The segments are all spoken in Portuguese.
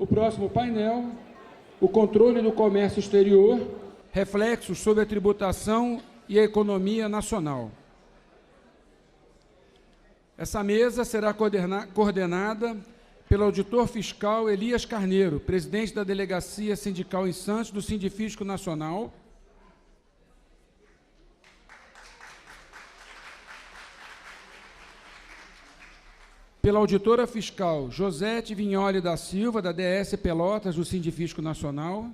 O próximo painel, o controle do comércio exterior, reflexos sobre a tributação e a economia nacional. Essa mesa será coordenada pelo auditor fiscal Elias Carneiro, presidente da Delegacia Sindical em Santos, do Sindifisco Nacional, pela auditora fiscal Josete Vignoli da Silva, da DS Pelotas, do Sindifisco Nacional,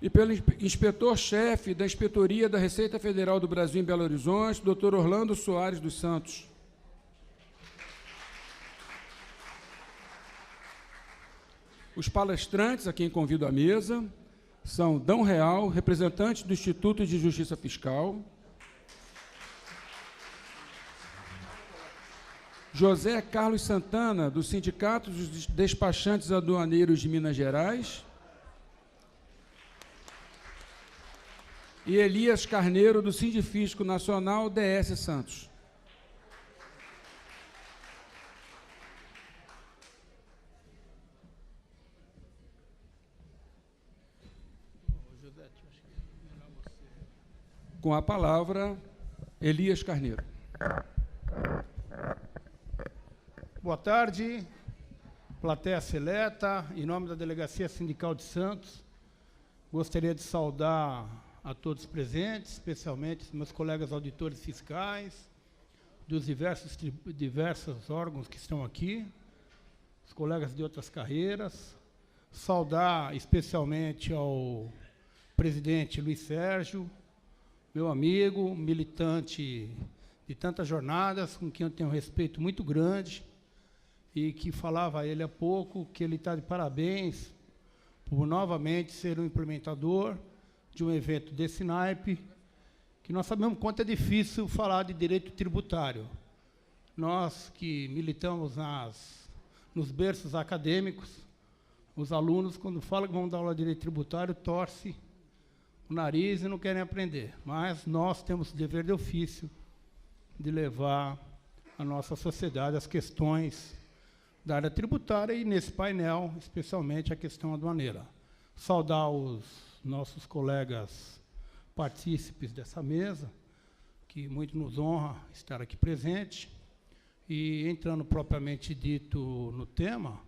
e pelo inspetor-chefe da Inspetoria da Receita Federal do Brasil em Belo Horizonte, Dr. Orlando Soares dos Santos. Os palestrantes a quem convido à mesa são Dão Real, representante do Instituto de Justiça Fiscal, José Carlos Santana, do Sindicato dos Despachantes Aduaneiros de Minas Gerais, e Elias Carneiro, do Sindifisco Nacional, DS Santos. Com a palavra, Elias Carneiro. Boa tarde, plateia seleta. Em nome da Delegacia Sindical de Santos, gostaria de saudar a todos os presentes, especialmente os meus colegas auditores fiscais, dos diversos órgãos que estão aqui, os colegas de outras carreiras, saudar especialmente ao presidente Luiz Sérgio, meu amigo, militante de tantas jornadas, com quem eu tenho um respeito muito grande, e que falava a ele há pouco que ele está de parabéns por novamente ser um implementador de um evento desse naipe, que nós sabemos quanto é difícil falar de direito tributário. Nós que militamos nos berços acadêmicos, os alunos, quando falam que vão dar aula de direito tributário, torcem o nariz e não querem aprender. Mas nós temos o dever de ofício de levar a nossa sociedade às questões da área tributária e, nesse painel, especialmente a questão aduaneira. Saudar os nossos colegas partícipes dessa mesa, que muito nos honra estar aqui presente, e entrando propriamente dito no tema,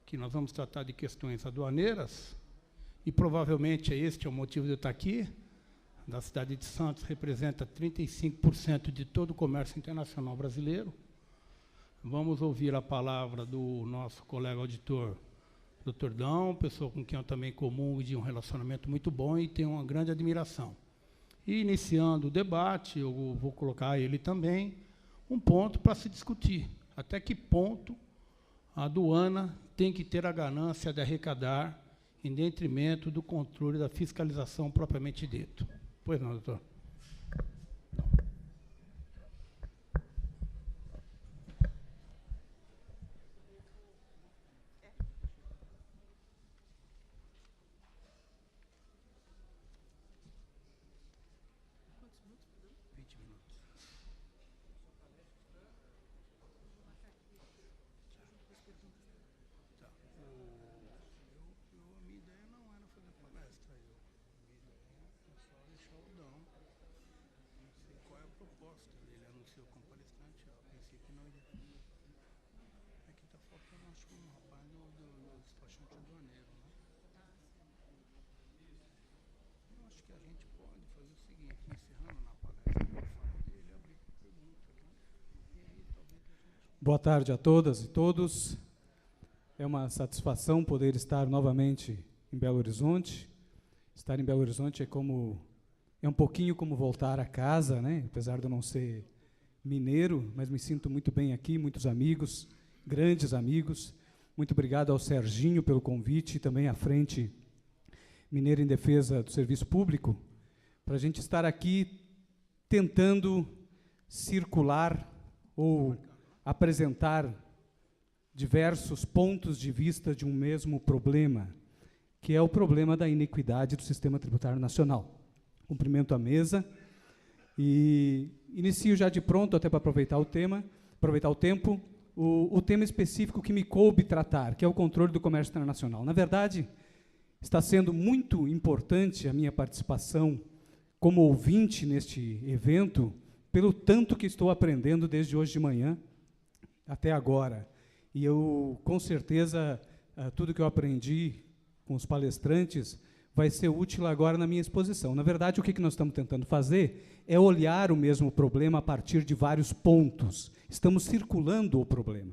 que nós vamos tratar de questões aduaneiras, e provavelmente este é o motivo de eu estar aqui. Da cidade de Santos representa 35% de todo o comércio internacional brasileiro. Vamos ouvir a palavra do nosso colega auditor, Dr. Dão, pessoa com quem eu também comungo de um relacionamento muito bom e tenho uma grande admiração. E, iniciando o debate, eu vou colocar a ele também um ponto para se discutir. Até que ponto a aduana tem que ter a ganância de arrecadar em detrimento do controle da fiscalização propriamente dito. Pois não, doutor? Boa tarde a todas e todos. É uma satisfação poder estar novamente em Belo Horizonte. Estar em Belo Horizonte é um pouquinho como voltar a casa, né? Apesar de eu não ser mineiro, mas me sinto muito bem aqui, muitos amigos, grandes amigos. Muito obrigado ao Serginho pelo convite e também à Frente Mineira em Defesa do Serviço Público, para a gente estar aqui tentando circular ou apresentar diversos pontos de vista de um mesmo problema, que é o problema da iniquidade do sistema tributário nacional. Cumprimento a mesa e inicio já de pronto, até para aproveitar o tema, aproveitar o tempo, o tema específico que me coube tratar, que é o controle do comércio internacional. Na verdade, está sendo muito importante a minha participação como ouvinte neste evento, pelo tanto que estou aprendendo desde hoje de manhã até agora. E eu, com certeza, tudo que eu aprendi com os palestrantes vai ser útil agora na minha exposição. Na verdade, o que nós estamos tentando fazer é olhar o mesmo problema a partir de vários pontos. Estamos circulando o problema.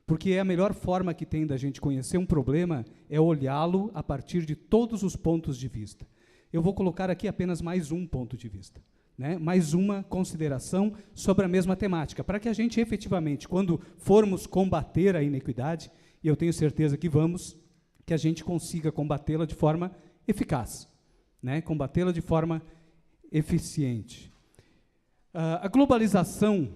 Porque a melhor forma que tem da gente conhecer um problema é olhá-lo a partir de todos os pontos de vista. Eu vou colocar aqui apenas mais um ponto de vista, né? Mais uma consideração sobre a mesma temática, para que a gente efetivamente, quando formos combater a inequidade, e eu tenho certeza que vamos, que a gente consiga combatê-la de forma eficaz, né? Combatê-la de forma eficiente. A globalização,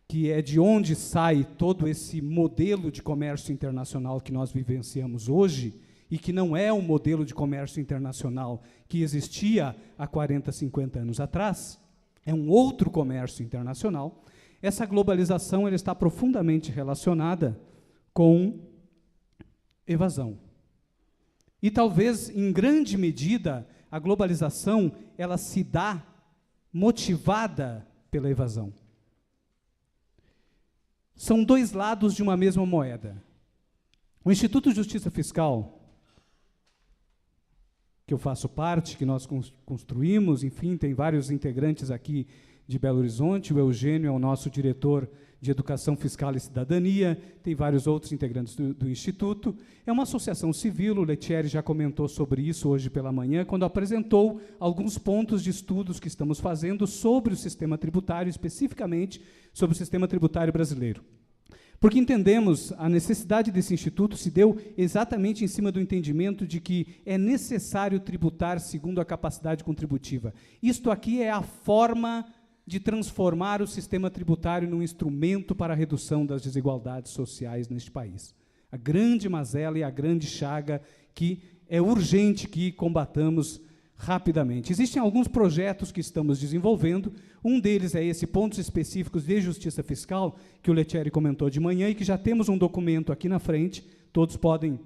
que é de onde sai todo esse modelo de comércio internacional que nós vivenciamos hoje, e que não é um modelo de comércio internacional que existia há 40, 50 anos atrás, é um outro comércio internacional. Essa globalização ela está profundamente relacionada com evasão. E talvez, em grande medida, a globalização ela se dá motivada pela evasão. São dois lados de uma mesma moeda. O Instituto de Justiça Fiscal, que eu faço parte, que nós construímos, enfim, tem vários integrantes aqui de Belo Horizonte, o Eugênio é o nosso diretor de Educação Fiscal e Cidadania, tem vários outros integrantes do Instituto. É uma associação civil, o Lettieri já comentou sobre isso hoje pela manhã, quando apresentou alguns pontos de estudos que estamos fazendo sobre o sistema tributário, especificamente sobre o sistema tributário brasileiro. Porque entendemos a necessidade desse instituto se deu exatamente em cima do entendimento de que é necessário tributar segundo a capacidade contributiva. Isto aqui é a forma de transformar o sistema tributário num instrumento para a redução das desigualdades sociais neste país. A grande mazela e a grande chaga que é urgente que combatamos rapidamente. Existem alguns projetos que estamos desenvolvendo, um deles é esse, pontos específicos de justiça fiscal, que o Lettieri comentou de manhã, e que já temos um documento aqui na frente, todos podem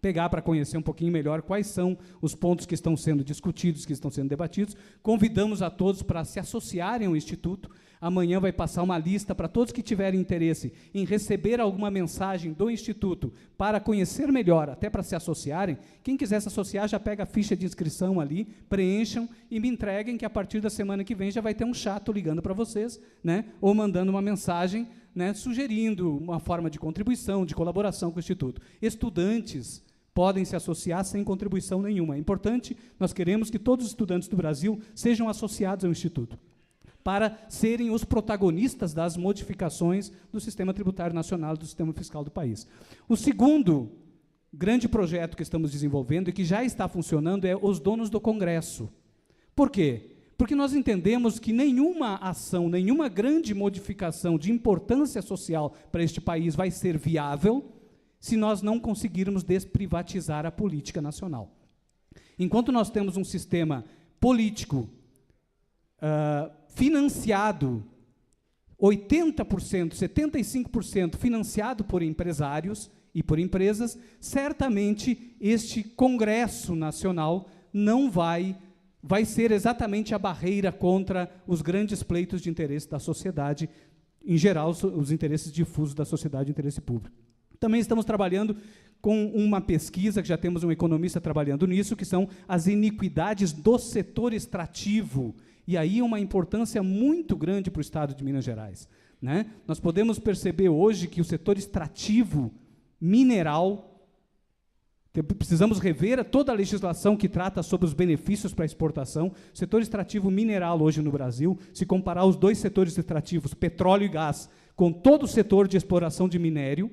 pegar para conhecer um pouquinho melhor quais são os pontos que estão sendo discutidos, que estão sendo debatidos. Convidamos a todos para se associarem ao Instituto. Amanhã vai passar uma lista para todos que tiverem interesse em receber alguma mensagem do Instituto para conhecer melhor, até para se associarem. Quem quiser se associar, já pega a ficha de inscrição ali, preencham e me entreguem, que a partir da semana que vem já vai ter um chato ligando para vocês, né? Ou mandando uma mensagem, né, sugerindo uma forma de contribuição, de colaboração com o Instituto. Estudantes podem se associar sem contribuição nenhuma. É importante, nós queremos que todos os estudantes do Brasil sejam associados ao Instituto, para serem os protagonistas das modificações do sistema tributário nacional, do sistema fiscal do país. O segundo grande projeto que estamos desenvolvendo e que já está funcionando é os donos do Congresso. Por quê? Porque nós entendemos que nenhuma ação, nenhuma grande modificação de importância social para este país vai ser viável se nós não conseguirmos desprivatizar a política nacional. Enquanto nós temos um sistema político financiado 80%, 75% financiado por empresários e por empresas, certamente este Congresso Nacional não vai ser exatamente a barreira contra os grandes pleitos de interesse da sociedade, em geral, os interesses difusos da sociedade de interesse público. Também estamos trabalhando com uma pesquisa, que já temos um economista trabalhando nisso, que são as iniquidades do setor extrativo. E aí uma importância muito grande para o Estado de Minas Gerais, né? Nós podemos perceber hoje que o setor extrativo mineral, precisamos rever toda a legislação que trata sobre os benefícios para a exportação. O setor extrativo mineral hoje no Brasil, se comparar os dois setores extrativos, petróleo e gás, com todo o setor de exploração de minério,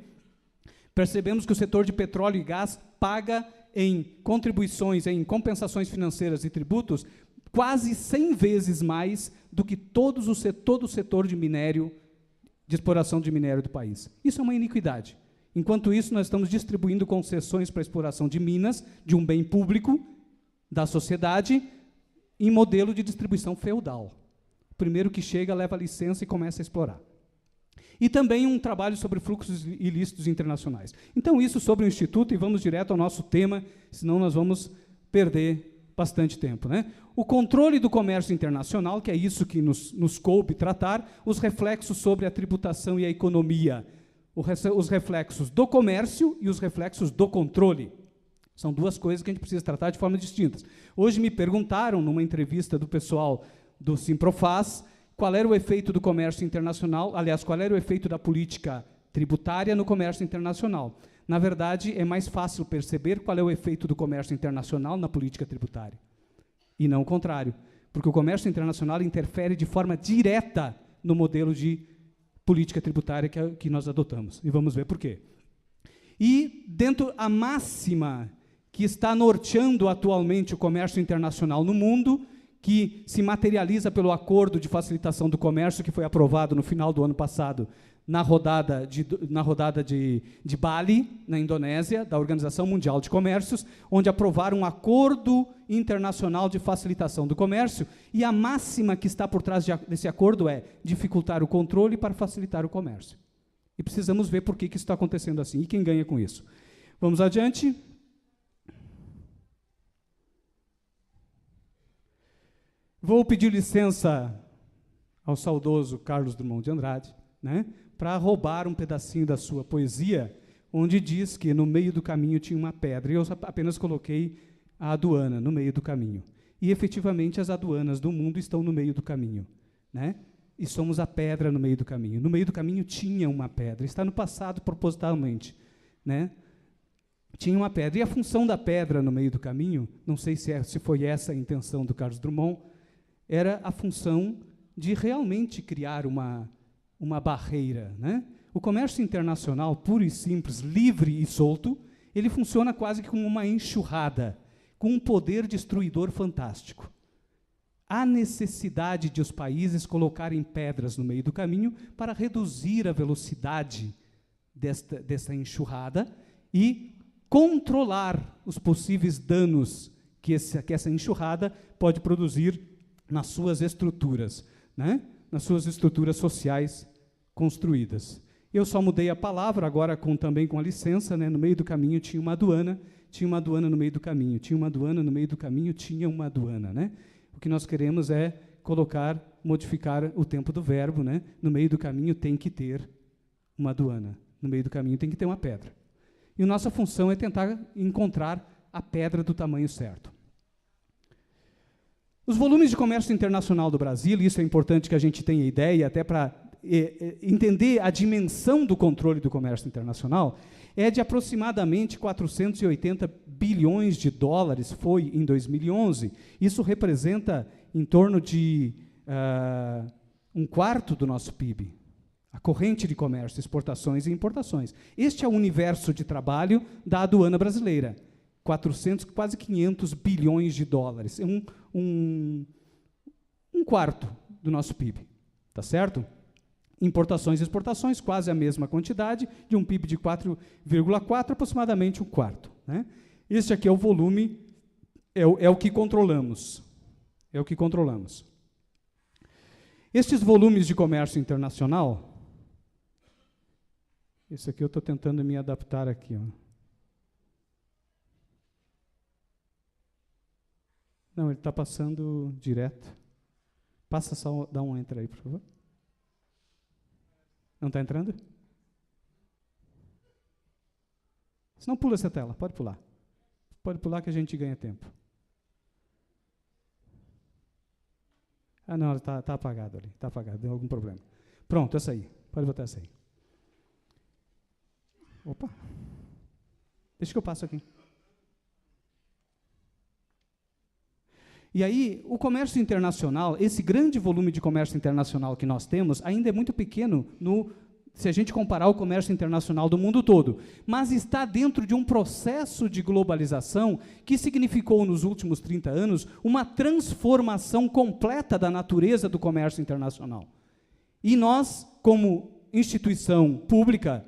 percebemos que o setor de petróleo e gás paga em contribuições, em compensações financeiras e tributos, quase 100 vezes mais do que todo o setor de minério, de exploração de minério do país. Isso é uma iniquidade. Enquanto isso, nós estamos distribuindo concessões para a exploração de minas, de um bem público da sociedade, em modelo de distribuição feudal. O primeiro que chega leva a licença e começa a explorar. E também um trabalho sobre fluxos ilícitos internacionais. Então, isso sobre o Instituto, e vamos direto ao nosso tema, senão nós vamos perder bastante tempo, né? O controle do comércio internacional, que é isso que nos coube tratar, os reflexos sobre a tributação e a economia, os reflexos do comércio e os reflexos do controle. São duas coisas que a gente precisa tratar de formas distintas. Hoje me perguntaram, numa entrevista do pessoal do Simprofaz, qual era o efeito do comércio internacional, aliás, qual era o efeito da política tributária no comércio internacional. Na verdade, é mais fácil perceber qual é o efeito do comércio internacional na política tributária. E não o contrário, porque o comércio internacional interfere de forma direta no modelo de política tributária que nós adotamos. E vamos ver por quê. E, dentro a máxima que está norteando atualmente o comércio internacional no mundo, que se materializa pelo Acordo de Facilitação do Comércio, que foi aprovado no final do ano passado, na rodada de Bali, na Indonésia, da Organização Mundial de Comércios, onde aprovaram um acordo internacional de facilitação do comércio, e a máxima que está por trás desse acordo é dificultar o controle para facilitar o comércio. E precisamos ver por que isso está acontecendo assim, e quem ganha com isso. Vamos adiante. Vou pedir licença ao saudoso Carlos Drummond de Andrade, né, para roubar um pedacinho da sua poesia, onde diz que no meio do caminho tinha uma pedra, e eu apenas coloquei a aduana no meio do caminho. E, efetivamente, as aduanas do mundo estão no meio do caminho, né? E somos a pedra no meio do caminho. No meio do caminho tinha uma pedra, está no passado propositalmente, né? Tinha uma pedra. E a função da pedra no meio do caminho, não sei se foi essa a intenção do Carlos Drummond, era a função de realmente criar uma barreira, né? O comércio internacional, puro e simples, livre e solto, ele funciona quase que como uma enxurrada, com um poder destruidor fantástico. Há necessidade de os países colocarem pedras no meio do caminho para reduzir a velocidade dessa enxurrada e controlar os possíveis danos que essa enxurrada pode produzir nas suas estruturas, né? Nas suas estruturas sociais construídas. Eu só mudei a palavra, agora também com a licença, né? No meio do caminho tinha uma aduana no meio do caminho, tinha uma aduana no meio do caminho, tinha uma aduana, né? O que nós queremos é modificar o tempo do verbo, né? No meio do caminho tem que ter uma aduana, no meio do caminho tem que ter uma pedra. E a nossa função é tentar encontrar a pedra do tamanho certo. Os volumes de comércio internacional do Brasil, isso é importante que a gente tenha ideia, até para entender a dimensão do controle do comércio internacional, é de aproximadamente 480 bilhões de dólares, foi em 2011. Isso representa em torno de um quarto do nosso PIB. A corrente de comércio, exportações e importações. Este é o universo de trabalho da aduana brasileira. 400, quase 500 bilhões de dólares. É um quarto do nosso PIB, tá certo? Importações e exportações, quase a mesma quantidade, de um PIB de 4,4, aproximadamente um quarto, né? Este aqui é o volume, é o que controlamos. É o que controlamos. Estes volumes de comércio internacional, esse aqui eu estou tentando me adaptar aqui, ó. Não, ele está passando direto. Passa só, dá um enter aí, por favor. Não está entrando? Se não, pula essa tela, pode pular. Pode pular que a gente ganha tempo. Ah, não, está apagado ali, está apagado, deu algum problema. Pronto, essa aí, pode botar essa aí. Opa, deixa que eu passo aqui. E aí, o comércio internacional, esse grande volume de comércio internacional que nós temos, ainda é muito pequeno se a gente comparar o comércio internacional do mundo todo, mas está dentro de um processo de globalização que significou, nos últimos 30 anos, uma transformação completa da natureza do comércio internacional. E nós, como instituição pública,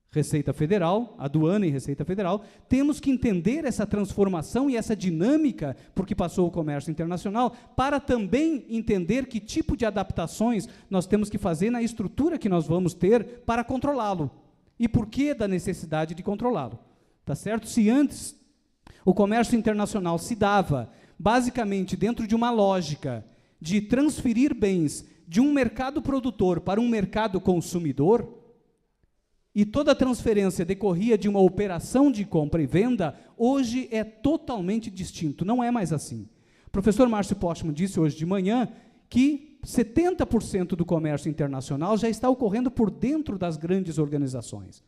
Receita Federal, aduana e Receita Federal, temos que entender essa transformação e essa dinâmica por que passou o comércio internacional, para também entender que tipo de adaptações nós temos que fazer na estrutura que nós vamos ter para controlá-lo. E por que da necessidade de controlá-lo? Tá certo? Se antes o comércio internacional se dava basicamente dentro de uma lógica de transferir bens de um mercado produtor para um mercado consumidor, e toda a transferência decorria de uma operação de compra e venda, hoje é totalmente distinto, não é mais assim. O professor Márcio Postman disse hoje de manhã que 70% do comércio internacional já está ocorrendo por dentro das grandes organizações.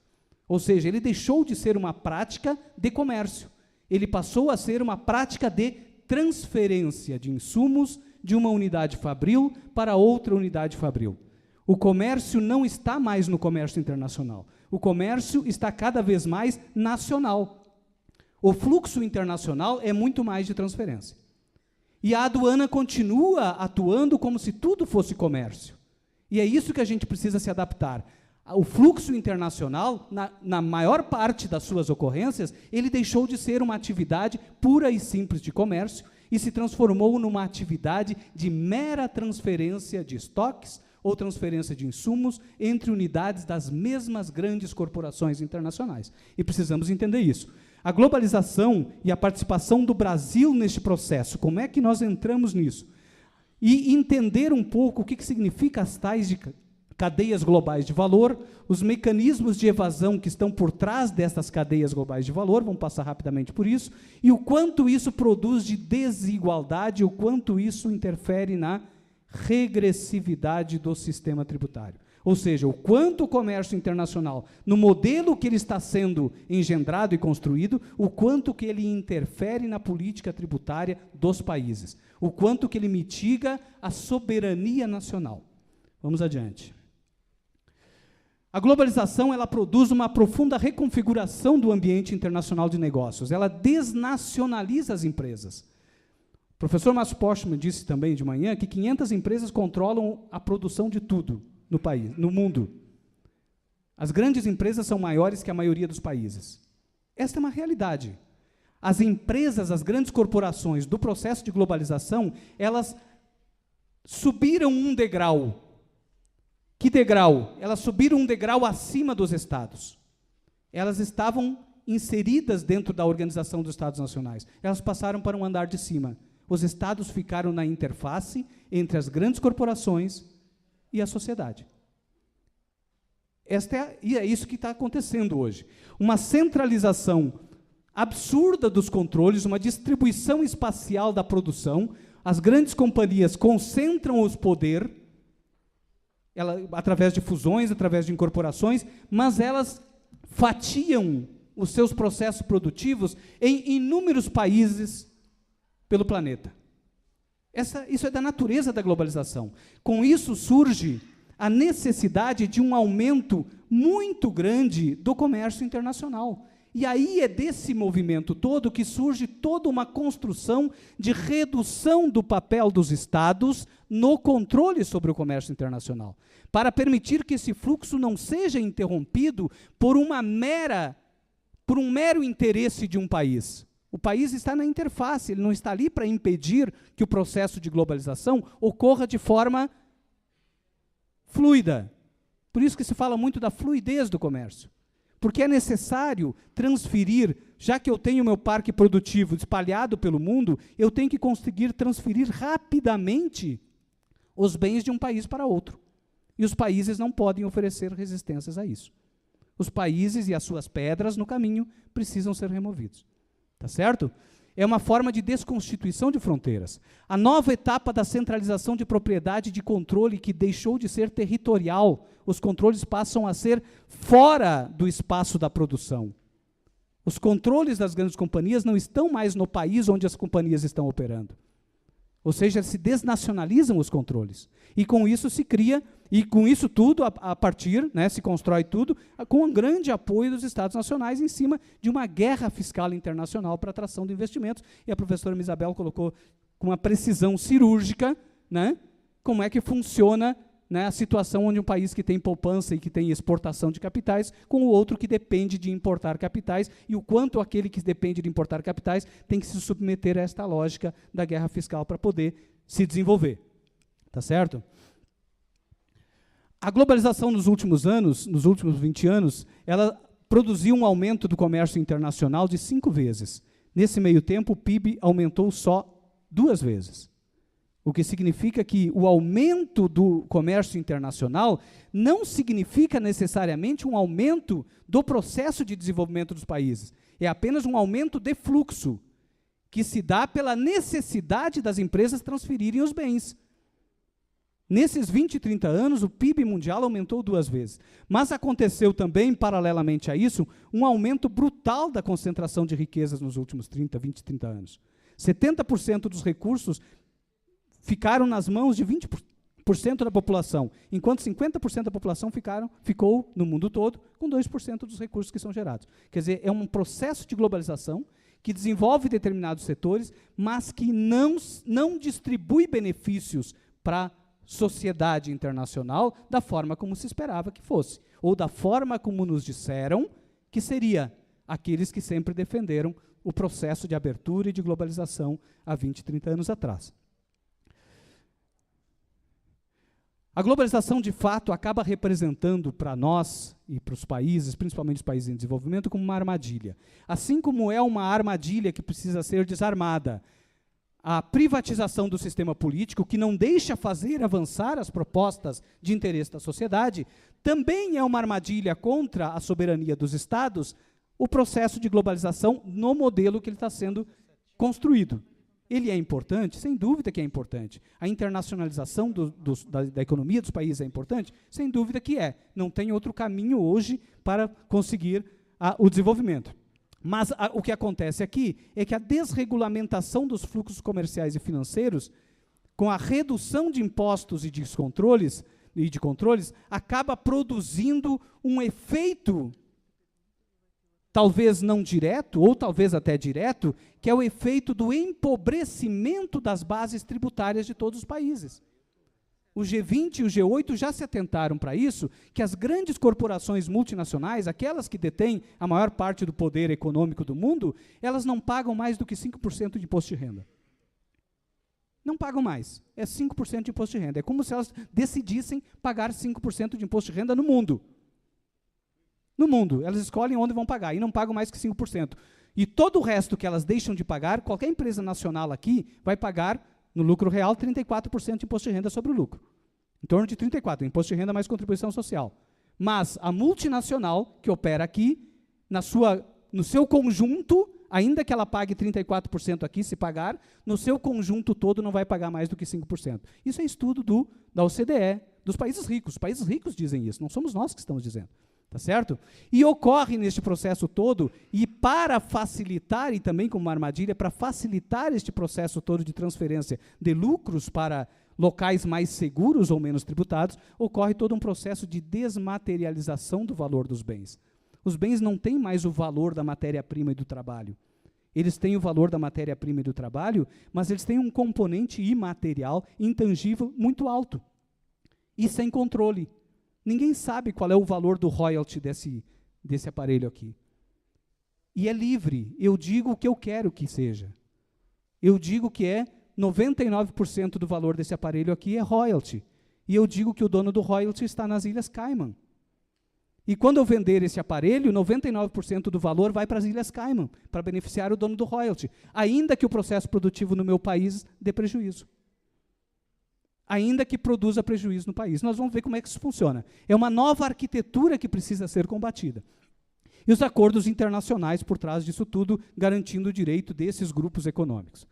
Ou seja, ele deixou de ser uma prática de comércio, ele passou a ser uma prática de transferência de insumos de uma unidade fabril para outra unidade fabril. O comércio não está mais no comércio internacional. O comércio está cada vez mais nacional. O fluxo internacional é muito mais de transferência. E a aduana continua atuando como se tudo fosse comércio. E é isso que a gente precisa se adaptar. O fluxo internacional, na maior parte das suas ocorrências, ele deixou de ser uma atividade pura e simples de comércio e se transformou numa atividade de mera transferência de estoques ou transferência de insumos entre unidades das mesmas grandes corporações internacionais. E precisamos entender isso. A globalização e a participação do Brasil neste processo, como é que nós entramos nisso? E entender um pouco o que significa as tais de cadeias globais de valor, os mecanismos de evasão que estão por trás dessas cadeias globais de valor, vamos passar rapidamente por isso, e o quanto isso produz de desigualdade, o quanto isso interfere na regressividade do sistema tributário. Ou seja, o quanto o comércio internacional, no modelo que ele está sendo engendrado e construído, o quanto que ele interfere na política tributária dos países, o quanto que ele mitiga a soberania nacional. Vamos adiante. A globalização, ela produz uma profunda reconfiguração do ambiente internacional de negócios. Ela desnacionaliza as empresas. O professor Márcio Postman disse também de manhã que 500 empresas controlam a produção de tudo no país, no mundo. As grandes empresas são maiores que a maioria dos países. Esta é uma realidade. As empresas, as grandes corporações do processo de globalização, elas subiram um degrau. Que degrau? Elas subiram um degrau acima dos Estados. Elas estavam inseridas dentro da Organização dos Estados Nacionais. Elas passaram para um andar de cima. Os Estados ficaram na interface entre as grandes corporações e a sociedade. E é isso que está acontecendo hoje. Uma centralização absurda dos controles, uma distribuição espacial da produção. As grandes companhias concentram os poderes, através de fusões, através de incorporações, mas elas fatiam os seus processos produtivos em inúmeros países pelo planeta. Isso é da natureza da globalização. Com isso surge a necessidade de um aumento muito grande do comércio internacional. E aí é desse movimento todo que surge toda uma construção de redução do papel dos Estados no controle sobre o comércio internacional, para permitir que esse fluxo não seja interrompido por um mero interesse de um país. O país está na interface, ele não está ali para impedir que o processo de globalização ocorra de forma fluida. Por isso que se fala muito da fluidez do comércio. Porque é necessário transferir, já que eu tenho meu parque produtivo espalhado pelo mundo, eu tenho que conseguir transferir rapidamente os bens de um país para outro. E os países não podem oferecer resistências a isso. Os países e as suas pedras no caminho precisam ser removidos. Tá certo? É uma forma de desconstituição de fronteiras. A nova etapa da centralização de propriedade e de controle, que deixou de ser territorial, os controles passam a ser fora do espaço da produção. Os controles das grandes companhias não estão mais no país onde as companhias estão operando. Ou seja, se desnacionalizam os controles. E com isso se cria, e com isso tudo, a partir, se constrói tudo, com um grande apoio dos Estados nacionais em cima de uma guerra fiscal internacional para a atração de investimentos. E a professora Isabel colocou com uma precisão cirúrgica, como é que funciona né, a situação onde um país que tem poupança e que tem exportação de capitais, com o outro que depende de importar capitais, e o quanto aquele que depende de importar capitais tem que se submeter a esta lógica da guerra fiscal para poder se desenvolver. Tá certo? A globalização nos últimos anos, nos últimos 20 anos, ela produziu um aumento do comércio internacional de 5 vezes. Nesse meio tempo, o PIB aumentou só 2 vezes. O que significa que o aumento do comércio internacional não significa necessariamente um aumento do processo de desenvolvimento dos países. É apenas um aumento de fluxo, que se dá pela necessidade das empresas transferirem os bens. Nesses 20, 30 anos, o PIB mundial aumentou 2 vezes. Mas aconteceu também, paralelamente a isso, um aumento brutal da concentração de riquezas nos últimos 20, 30 anos. 70% dos recursos ficaram nas mãos de 20% da população, enquanto 50% da população ficou no mundo todo com 2% dos recursos que são gerados. Quer dizer, é um processo de globalização que desenvolve determinados setores, mas que não distribui benefícios para a sociedade internacional da forma como se esperava que fosse, ou da forma como nos disseram que seria aqueles que sempre defenderam o processo de abertura e de globalização há 20, 30 anos atrás. A globalização, de fato, acaba representando para nós e para os países, principalmente os países em desenvolvimento, como uma armadilha. Assim como é uma armadilha que precisa ser desarmada, a privatização do sistema político, que não deixa fazer avançar as propostas de interesse da sociedade, também é uma armadilha contra a soberania dos Estados, o processo de globalização no modelo que ele está sendo construído. Ele é importante? Sem dúvida que é importante. A internacionalização da economia dos países é importante? Sem dúvida que é. Não tem outro caminho hoje para conseguir o desenvolvimento. Mas o que acontece aqui é que a desregulamentação dos fluxos comerciais e financeiros, com a redução de impostos e de controles, acaba produzindo um efeito, talvez não direto, ou talvez até direto, que é o efeito do empobrecimento das bases tributárias de todos os países. O G20 e o G8 já se atentaram para isso, que as grandes corporações multinacionais, aquelas que detêm a maior parte do poder econômico do mundo, elas não pagam mais do que 5% de imposto de renda. Não pagam mais. É 5% de imposto de renda. É como se elas decidissem pagar 5% de imposto de renda no mundo. No mundo, elas escolhem onde vão pagar, e não pagam mais que 5%. E todo o resto que elas deixam de pagar, qualquer empresa nacional aqui vai pagar, no lucro real, 34% de imposto de renda sobre o lucro. Em torno de 34%, imposto de renda mais contribuição social. Mas a multinacional, que opera aqui, no seu conjunto, ainda que ela pague 34% aqui, se pagar, no seu conjunto todo não vai pagar mais do que 5%. Isso é estudo da OCDE, dos países ricos. Os países ricos dizem isso, não somos nós que estamos dizendo. Tá certo? E ocorre neste processo todo, e para facilitar, e também como uma armadilha, para facilitar este processo todo de transferência de lucros para locais mais seguros ou menos tributados, ocorre todo um processo de desmaterialização do valor dos bens. Os bens não têm mais o valor da matéria-prima e do trabalho. Eles têm o valor da matéria-prima e do trabalho, mas eles têm um componente imaterial, intangível, muito alto. E sem controle. Ninguém sabe qual é o valor do royalty desse aparelho aqui. E é livre. Eu digo o que eu quero que seja. Eu digo que 99% do valor desse aparelho aqui é royalty. E eu digo que o dono do royalty está nas Ilhas Cayman. E quando eu vender esse aparelho, 99% do valor vai para as Ilhas Cayman, para beneficiar o dono do royalty, ainda que o processo produtivo no meu país dê prejuízo. Ainda que produza prejuízo no país. Nós vamos ver como é que isso funciona. É uma nova arquitetura que precisa ser combatida. E os acordos internacionais por trás disso tudo, garantindo o direito desses grupos econômicos.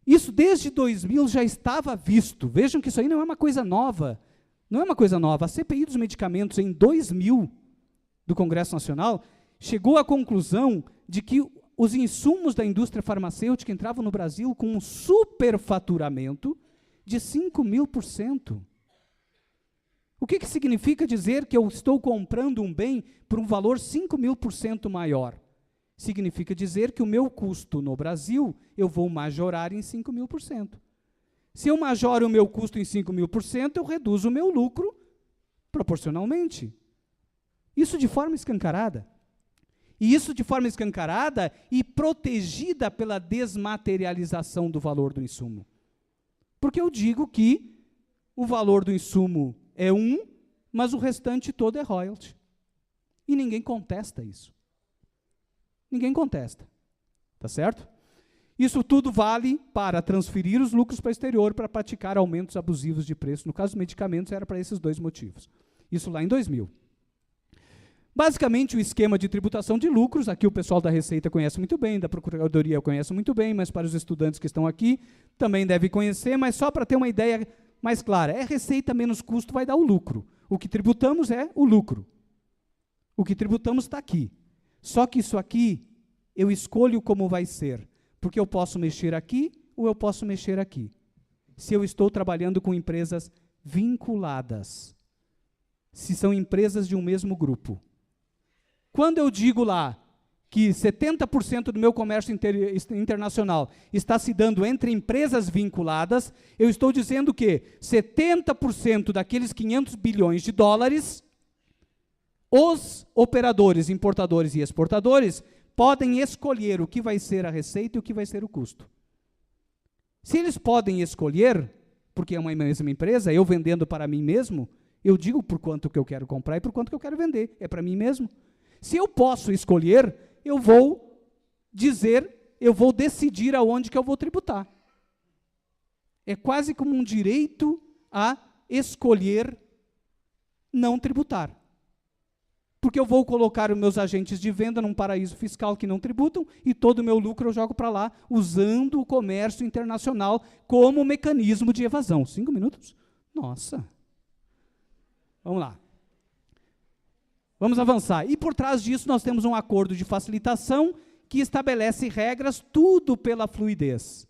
Isso desde 2000 já estava visto. Vejam que isso aí não é uma coisa nova. Não é uma coisa nova. A CPI dos medicamentos, em 2000, do Congresso Nacional, chegou à conclusão de que os insumos da indústria farmacêutica entravam no Brasil com um superfaturamento de 5.000%. O que significa dizer que eu estou comprando um bem por um valor 5.000% maior? Significa dizer que o meu custo no Brasil eu vou majorar em 5.000%. Se eu majoro o meu custo em 5.000%, eu reduzo o meu lucro proporcionalmente. Isso de forma escancarada. E isso de forma escancarada e protegida pela desmaterialização do valor do insumo. Porque eu digo que o valor do insumo é mas o restante todo é royalty. E ninguém contesta isso. Ninguém contesta. Tá certo? Isso tudo vale para transferir os lucros para o exterior, para praticar aumentos abusivos de preço. No caso dos medicamentos, era para esses 2 motivos. Isso lá em 2000. Basicamente, o esquema de tributação de lucros, aqui o pessoal da Receita conhece muito bem, da Procuradoria conhece muito bem, mas para os estudantes que estão aqui, também devem conhecer, mas só para ter uma ideia mais clara, é receita menos custo vai dar o lucro. O que tributamos é o lucro. O que tributamos está aqui. Só que isso aqui, eu escolho como vai ser, porque eu posso mexer aqui ou eu posso mexer aqui. Se eu estou trabalhando com empresas vinculadas, se são empresas de um mesmo grupo. Quando eu digo lá que 70% do meu comércio internacional está se dando entre empresas vinculadas, eu estou dizendo que 70% daqueles 500 bilhões de dólares, os operadores, importadores e exportadores, podem escolher o que vai ser a receita e o que vai ser o custo. Se eles podem escolher, porque é uma mesma empresa, eu vendendo para mim mesmo, eu digo por quanto que eu quero comprar e por quanto que eu quero vender, é para mim mesmo. Se eu posso escolher, eu vou decidir aonde que eu vou tributar. É quase como um direito a escolher não tributar. Porque eu vou colocar os meus agentes de venda num paraíso fiscal que não tributam e todo o meu lucro eu jogo para lá, usando o comércio internacional como mecanismo de evasão. 5 minutos? Nossa. Vamos lá. Vamos avançar. E por trás disso nós temos um acordo de facilitação que estabelece regras, tudo pela fluidez.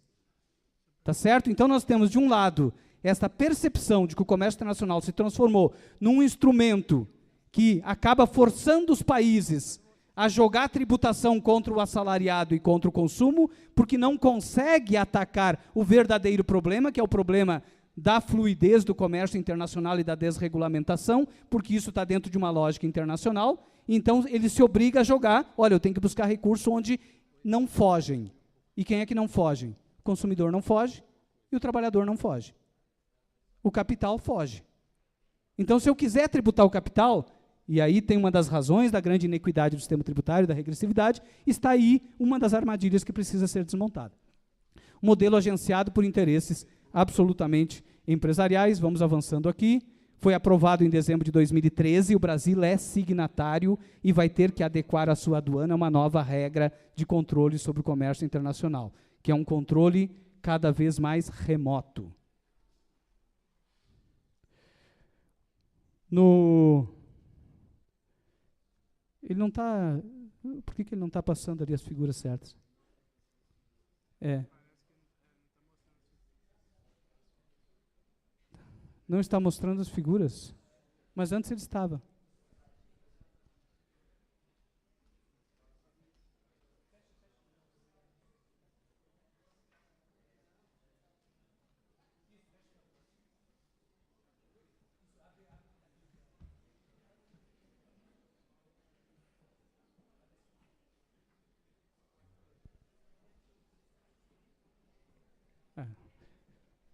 Tá certo? Então nós temos, de um lado, esta percepção de que o comércio internacional se transformou num instrumento que acaba forçando os países a jogar a tributação contra o assalariado e contra o consumo, porque não consegue atacar o verdadeiro problema, que é o problema da fluidez do comércio internacional e da desregulamentação, porque isso está dentro de uma lógica internacional, então ele se obriga a jogar, olha, eu tenho que buscar recurso onde não fogem. E quem é que não foge? O consumidor não foge e o trabalhador não foge. O capital foge. Então, se eu quiser tributar o capital, e aí tem uma das razões da grande inequidade do sistema tributário, da regressividade, está aí uma das armadilhas que precisa ser desmontada. O modelo agenciado por interesses absolutamente empresariais, vamos avançando aqui, foi aprovado em dezembro de 2013, o Brasil é signatário e vai ter que adequar a sua aduana a uma nova regra de controle sobre o comércio internacional, que é um controle cada vez mais remoto. Ele não está... Por que ele não está passando ali as figuras certas? Não está mostrando as figuras, mas antes ele estava.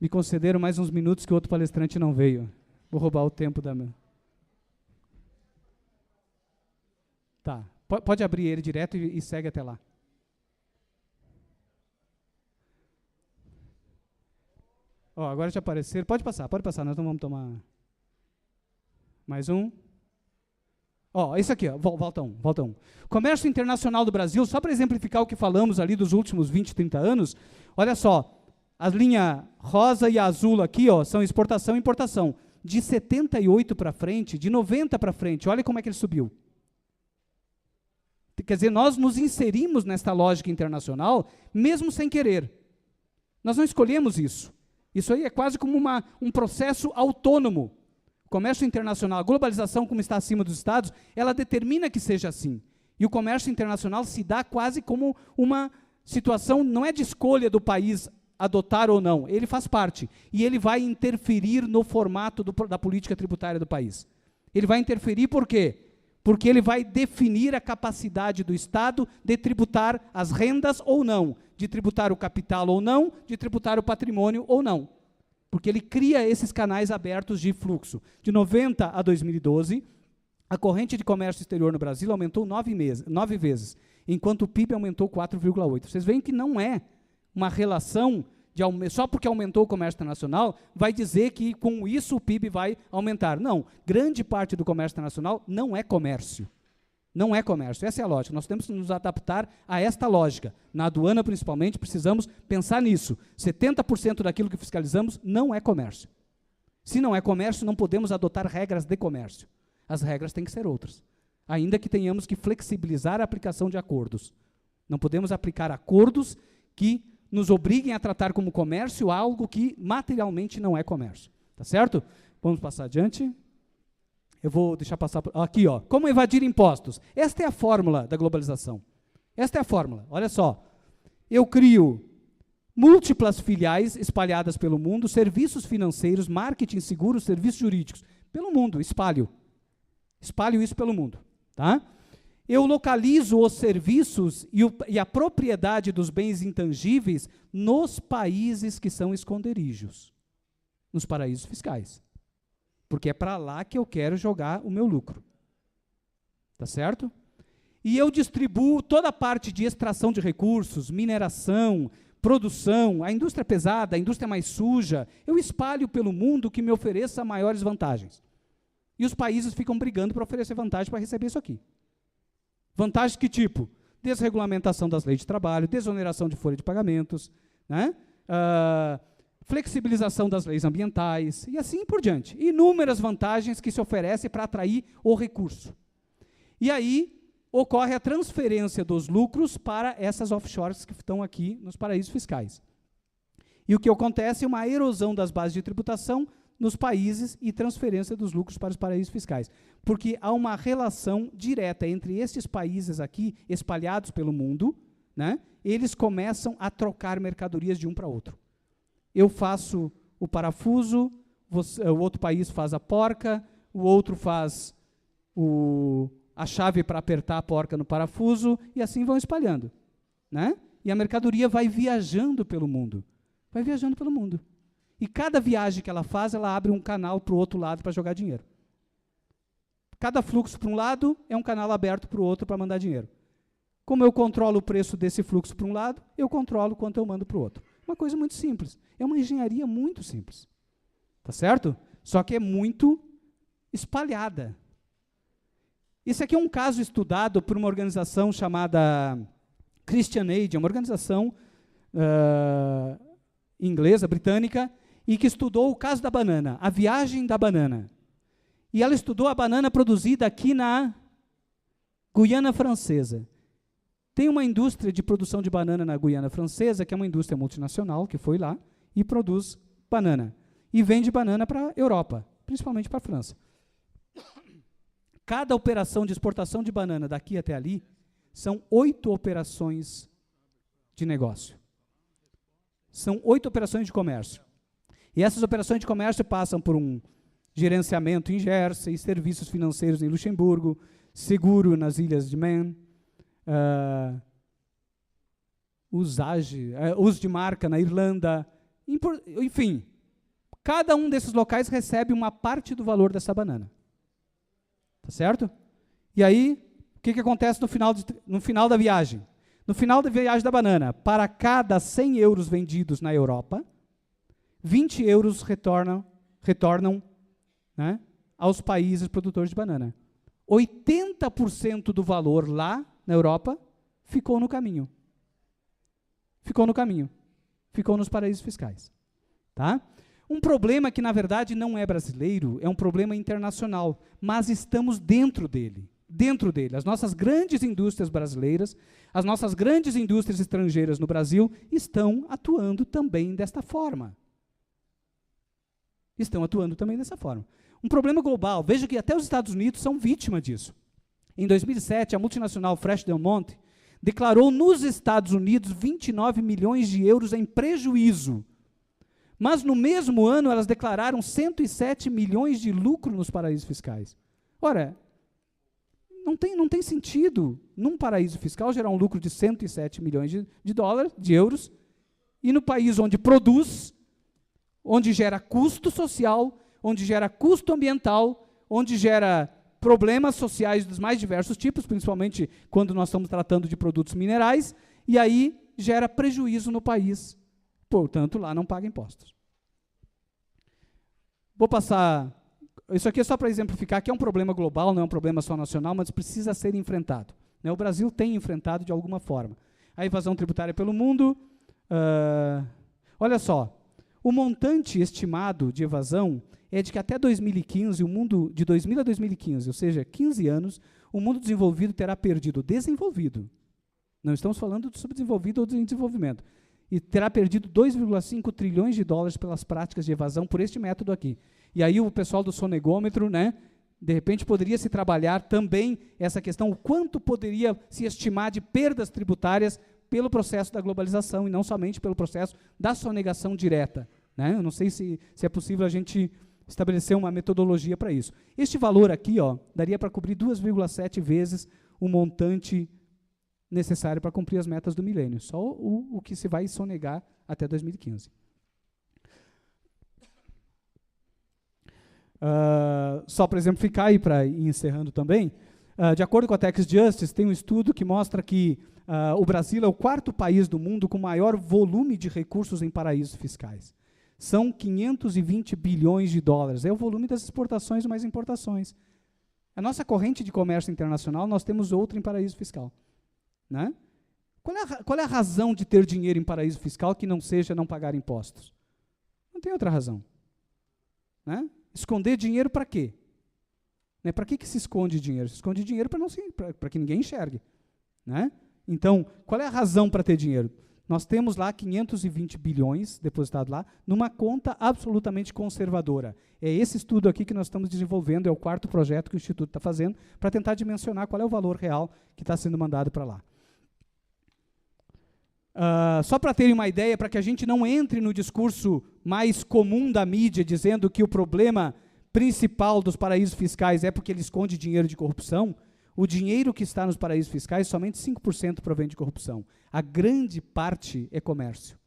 Me concederam mais uns minutos que o outro palestrante não veio. Vou roubar o tempo da minha. Tá. Pode abrir ele direto e segue até lá. Ó, agora já apareceram. Pode passar, nós não vamos tomar. Mais um. Ó, isso aqui, ó. Volta um. Comércio internacional do Brasil, só para exemplificar o que falamos ali dos últimos 20, 30 anos, olha só. A linha rosa e azul aqui, ó, são exportação e importação. De 78 para frente, de 90 para frente, olha como é que ele subiu. Quer dizer, nós nos inserimos nesta lógica internacional, mesmo sem querer. Nós não escolhemos isso. Isso aí é quase como um processo autônomo. O comércio internacional, a globalização, como está acima dos Estados, ela determina que seja assim. E o comércio internacional se dá quase como uma situação, não é de escolha do país adotar ou não, ele faz parte. E ele vai interferir no formato da política tributária do país. Ele vai interferir por quê? Porque ele vai definir a capacidade do Estado de tributar as rendas ou não, de tributar o capital ou não, de tributar o patrimônio ou não. Porque ele cria esses canais abertos de fluxo. De 90 a 2012, a corrente de comércio exterior no Brasil aumentou 9 vezes, enquanto o PIB aumentou 4,8. Vocês veem que não é uma relação só porque aumentou o comércio internacional, vai dizer que com isso o PIB vai aumentar. Não, grande parte do comércio internacional não é comércio. Não é comércio, essa é a lógica. Nós temos que nos adaptar a esta lógica. Na aduana, principalmente, precisamos pensar nisso. 70% daquilo que fiscalizamos não é comércio. Se não é comércio, não podemos adotar regras de comércio. As regras têm que ser outras. Ainda que tenhamos que flexibilizar a aplicação de acordos. Não podemos aplicar acordos que nos obriguem a tratar como comércio algo que materialmente não é comércio. Tá certo? Vamos passar adiante. Eu vou deixar passar aqui, ó. Como evadir impostos? Esta é a fórmula da globalização. Esta é a fórmula. Olha só. Eu crio múltiplas filiais espalhadas pelo mundo, serviços financeiros, marketing, seguros, serviços jurídicos. Pelo mundo, espalho. Espalho isso pelo mundo. Tá? Eu localizo os serviços e a propriedade dos bens intangíveis nos países que são esconderijos, nos paraísos fiscais. Porque é para lá que eu quero jogar o meu lucro. Tá certo? E eu distribuo toda a parte de extração de recursos, mineração, produção, a indústria pesada, a indústria mais suja, eu espalho pelo mundo que me ofereça maiores vantagens. E os países ficam brigando para oferecer vantagem para receber isso aqui. Vantagens que tipo? Desregulamentação das leis de trabalho, desoneração de folha de pagamentos, né? Flexibilização das leis ambientais, e assim por diante. Inúmeras vantagens que se oferecem para atrair o recurso. E aí ocorre a transferência dos lucros para essas offshores que estão aqui nos paraísos fiscais. E o que acontece é uma erosão das bases de tributação nos países e transferência dos lucros para os paraísos fiscais. Porque há uma relação direta entre esses países aqui, espalhados pelo mundo, né? Eles começam a trocar mercadorias de um para outro. Eu faço o parafuso, o outro país faz a porca, o outro faz a chave para apertar a porca no parafuso, e assim vão espalhando. Né? E a mercadoria vai viajando pelo mundo. Vai viajando pelo mundo. E cada viagem que ela faz, ela abre um canal para o outro lado para jogar dinheiro. Cada fluxo para um lado é um canal aberto para o outro para mandar dinheiro. Como eu controlo o preço desse fluxo para um lado, eu controlo quanto eu mando para o outro. Uma coisa muito simples. É uma engenharia muito simples. Tá certo? Só que é muito espalhada. Esse aqui é um caso estudado por uma organização chamada Christian Aid, uma organização inglesa, britânica, e que estudou o caso da banana, a viagem da banana. E ela estudou a banana produzida aqui na Guiana Francesa. Tem uma indústria de produção de banana na Guiana Francesa, que é uma indústria multinacional, que foi lá e produz banana. E vende banana para a Europa, principalmente para a França. Cada operação de exportação de banana daqui até ali são 8 operações de negócio. São 8 operações de comércio. E essas operações de comércio passam por um gerenciamento em Jersey, serviços financeiros em Luxemburgo, seguro nas Ilhas de Man, uso de marca na Irlanda, enfim, cada um desses locais recebe uma parte do valor dessa banana. Tá certo? E aí, o que acontece no final da viagem? No final da viagem da banana, para cada 100 euros vendidos na Europa, 20 euros retornam né, aos países produtores de banana. 80% do valor lá na Europa ficou no caminho. Ficou no caminho. Ficou nos paraísos fiscais. Tá? Um problema que, na verdade, não é brasileiro, é um problema internacional, mas estamos dentro dele. Dentro dele. As nossas grandes indústrias brasileiras, as nossas grandes indústrias estrangeiras no Brasil estão atuando também desta forma. Estão atuando também dessa forma. Um problema global. Veja que até os Estados Unidos são vítima disso. Em 2007, a multinacional Fresh Del Monte declarou nos Estados Unidos 29 milhões de euros em prejuízo. Mas no mesmo ano elas declararam 107 milhões de lucro nos paraísos fiscais. Ora, não tem sentido num paraíso fiscal gerar um lucro de 107 milhões de euros, e no país onde produz, onde gera custo social, onde gera custo ambiental, onde gera problemas sociais dos mais diversos tipos, principalmente quando nós estamos tratando de produtos minerais, e aí gera prejuízo no país. Portanto, lá não paga impostos. Vou passar... Isso aqui é só para exemplificar que é um problema global, não é um problema só nacional, mas precisa ser enfrentado. Né? O Brasil tem enfrentado de alguma forma. A evasão tributária pelo mundo... olha só, o montante estimado de evasão é de que até 2015, o mundo, de 2000 a 2015, ou seja, 15 anos, o mundo desenvolvido terá perdido, desenvolvido, não estamos falando de subdesenvolvido ou de desenvolvimento, e terá perdido 2,5 trilhões de dólares pelas práticas de evasão por este método aqui. E aí o pessoal do sonegômetro, né, de repente poderia se trabalhar também essa questão, o quanto poderia se estimar de perdas tributárias pelo processo da globalização e não somente pelo processo da sonegação direta. Né? Eu não sei se é possível a gente estabelecer uma metodologia para isso. Este valor aqui, ó, daria para cobrir 2,7 vezes o montante necessário para cumprir as metas do milênio, só o que se vai sonegar até 2015. Só para exemplificar e para ir encerrando também, de acordo com a Tax Justice, tem um estudo que mostra que o Brasil é o 4º país do mundo com maior volume de recursos em paraísos fiscais. São 520 bilhões de dólares. É o volume das exportações mais importações. A nossa corrente de comércio internacional, nós temos outra em paraíso fiscal. Né? Qual é a razão de ter dinheiro em paraíso fiscal que não seja não pagar impostos? Não tem outra razão. Né? Esconder dinheiro para quê? Né? Para que se esconde dinheiro? Se esconde dinheiro para que ninguém enxergue. Né? Então, qual é a razão para ter dinheiro? Nós temos lá 520 bilhões depositados lá, numa conta absolutamente conservadora. É esse estudo aqui que nós estamos desenvolvendo, é o 4º projeto que o Instituto está fazendo, para tentar dimensionar qual é o valor real que está sendo mandado para lá. Só para terem uma ideia, para que a gente não entre no discurso mais comum da mídia, dizendo que o problema principal dos paraísos fiscais é porque ele esconde dinheiro de corrupção, o dinheiro que está nos paraísos fiscais, somente 5% provém de corrupção. A grande parte é comércio.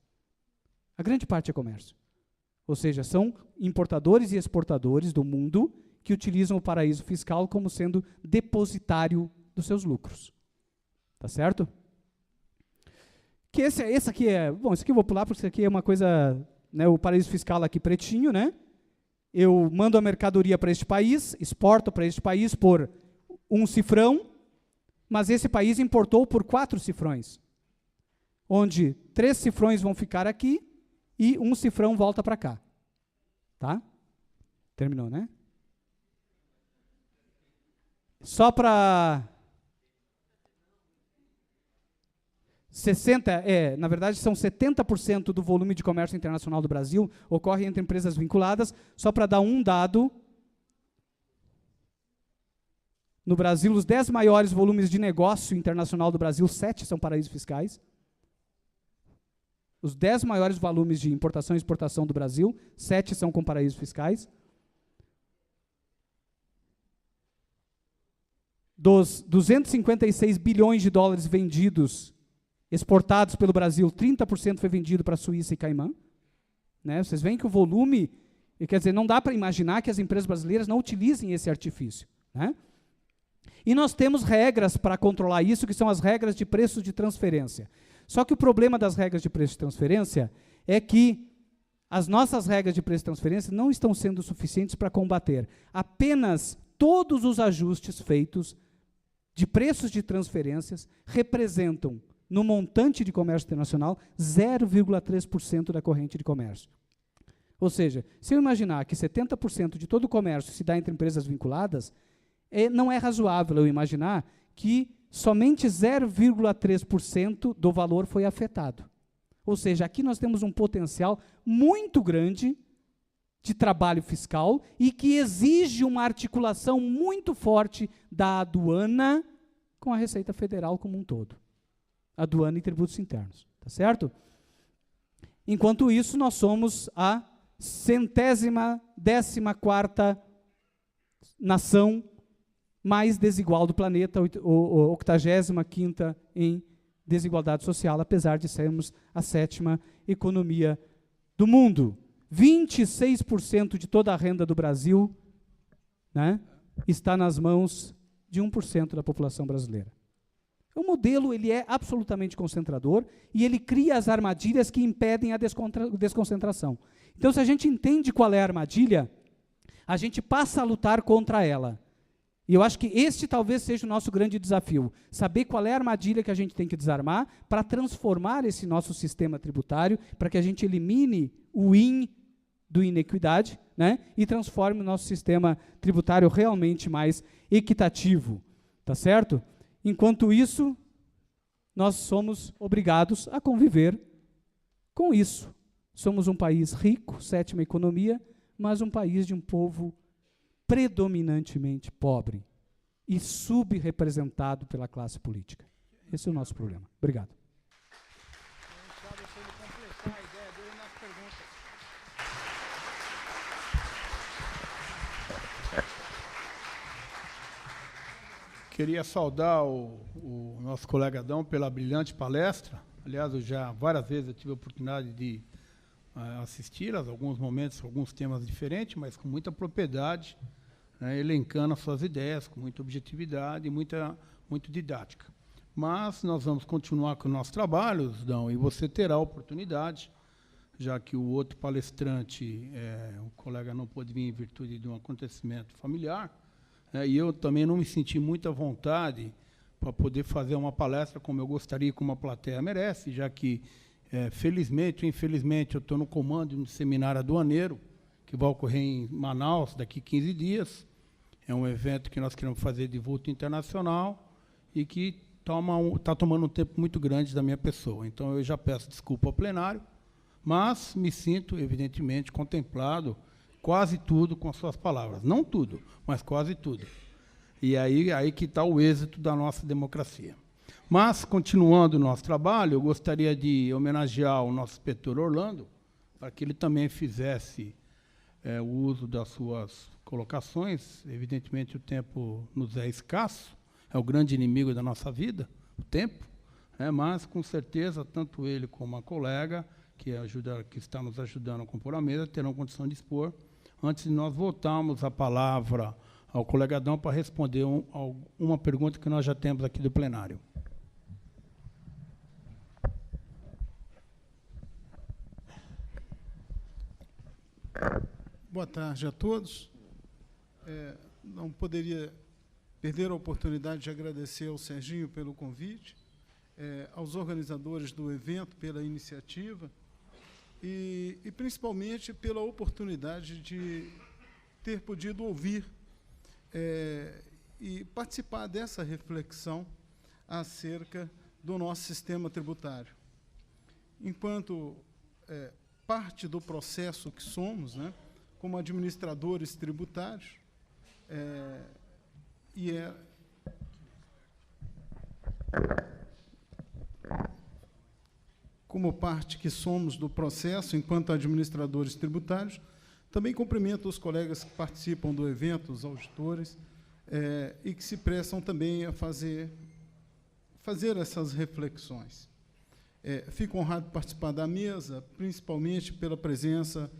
A grande parte é comércio. Ou seja, são importadores e exportadores do mundo que utilizam o paraíso fiscal como sendo depositário dos seus lucros. Tá certo? Que esse aqui é... Bom, esse aqui eu vou pular, porque isso aqui é uma coisa... Né, o paraíso fiscal aqui pretinho, né? Eu mando a mercadoria para este país, exporto para este país por 1 cifrão, mas esse país importou por 4 cifrões, onde 3 cifrões vão ficar aqui e 1 cifrão volta para cá. Tá? Terminou, né? Só para... na verdade, são 70% do volume de comércio internacional do Brasil ocorre entre empresas vinculadas. Só para dar um dado... No Brasil, os 10 maiores volumes de negócio internacional do Brasil, 7 são paraísos fiscais. Os 10 maiores volumes de importação e exportação do Brasil, 7 são com paraísos fiscais. Dos 256 bilhões de dólares vendidos, exportados pelo Brasil, 30% foi vendido para a Suíça e Caimã. Né? Vocês veem que o volume... Quer dizer, não dá para imaginar que as empresas brasileiras não utilizem esse artifício. Né? E nós temos regras para controlar isso, que são as regras de preços de transferência. Só que o problema das regras de preço de transferência é que as nossas regras de preço de transferência não estão sendo suficientes para combater. Apenas todos os ajustes feitos de preços de transferências representam, no montante de comércio internacional, 0,3% da corrente de comércio. Ou seja, se eu imaginar que 70% de todo o comércio se dá entre empresas vinculadas, não é razoável eu imaginar que somente 0,3% do valor foi afetado. Ou seja, aqui nós temos um potencial muito grande de trabalho fiscal e que exige uma articulação muito forte da aduana com a Receita Federal como um todo. aduana e tributos internos, tá certo? Enquanto isso, nós somos a 114ª nação mais desigual do planeta, ou 85ª em desigualdade social, apesar de sermos a 7ª economia do mundo. 26% de toda a renda do Brasil, né, está nas mãos de 1% da população brasileira. O modelo ele é absolutamente concentrador e ele cria as armadilhas que impedem a desconcentração. Então, se a gente entende qual é a armadilha, a gente passa a lutar contra ela. E eu acho que este talvez seja o nosso grande desafio, saber qual é a armadilha que a gente tem que desarmar para transformar esse nosso sistema tributário, para que a gente elimine o do inequidade, né, e transforme o nosso sistema tributário realmente mais equitativo, tá certo? Enquanto isso, nós somos obrigados a conviver com isso. Somos um país rico, 7ª economia, mas um país de um povo predominantemente pobre e subrepresentado pela classe política. Esse é o nosso problema. Obrigado. Queria saudar o nosso colega Adão pela brilhante palestra. Aliás, várias vezes eu tive a oportunidade de assisti-las, alguns momentos, alguns temas diferentes, mas com muita propriedade, né, elencando as suas ideias, com muita objetividade e muito didática. Mas nós vamos continuar com o nosso trabalho, Adão, e você terá a oportunidade, já que o outro palestrante, o colega não pôde vir em virtude de um acontecimento familiar, e eu também não me senti muita vontade para poder fazer uma palestra como eu gostaria, como a plateia merece, já que, felizmente ou infelizmente, eu estou no comando de um seminário aduaneiro, que vai ocorrer em Manaus daqui 15 dias. É um evento que nós queremos fazer de vulto internacional e que está tomando um tempo muito grande da minha pessoa. Então, eu já peço desculpa ao plenário, mas me sinto, evidentemente, contemplado quase tudo com as suas palavras. Não tudo, mas quase tudo. E aí que está o êxito da nossa democracia. Mas, continuando o nosso trabalho, eu gostaria de homenagear o nosso inspetor Orlando, para que ele também fizesse o uso das suas colocações. Evidentemente, o tempo nos é escasso, é o grande inimigo da nossa vida, o tempo, mas, com certeza, tanto ele como a colega, que está nos ajudando a compor a mesa, terão condição de expor, antes de nós voltarmos a palavra ao colega Adão para responder uma pergunta que nós já temos aqui do plenário. Boa tarde a todos. Não poderia perder a oportunidade de agradecer ao Serginho pelo convite, aos organizadores do evento pela iniciativa e principalmente pela oportunidade de ter podido ouvir e participar dessa reflexão acerca do nosso sistema tributário. Enquanto parte do processo que somos, né, como administradores tributários, como parte que somos do processo, enquanto administradores tributários, também cumprimento os colegas que participam do evento, os auditores, e que se prestam também a fazer essas reflexões. Fico honrado de participar da mesa, principalmente pela presença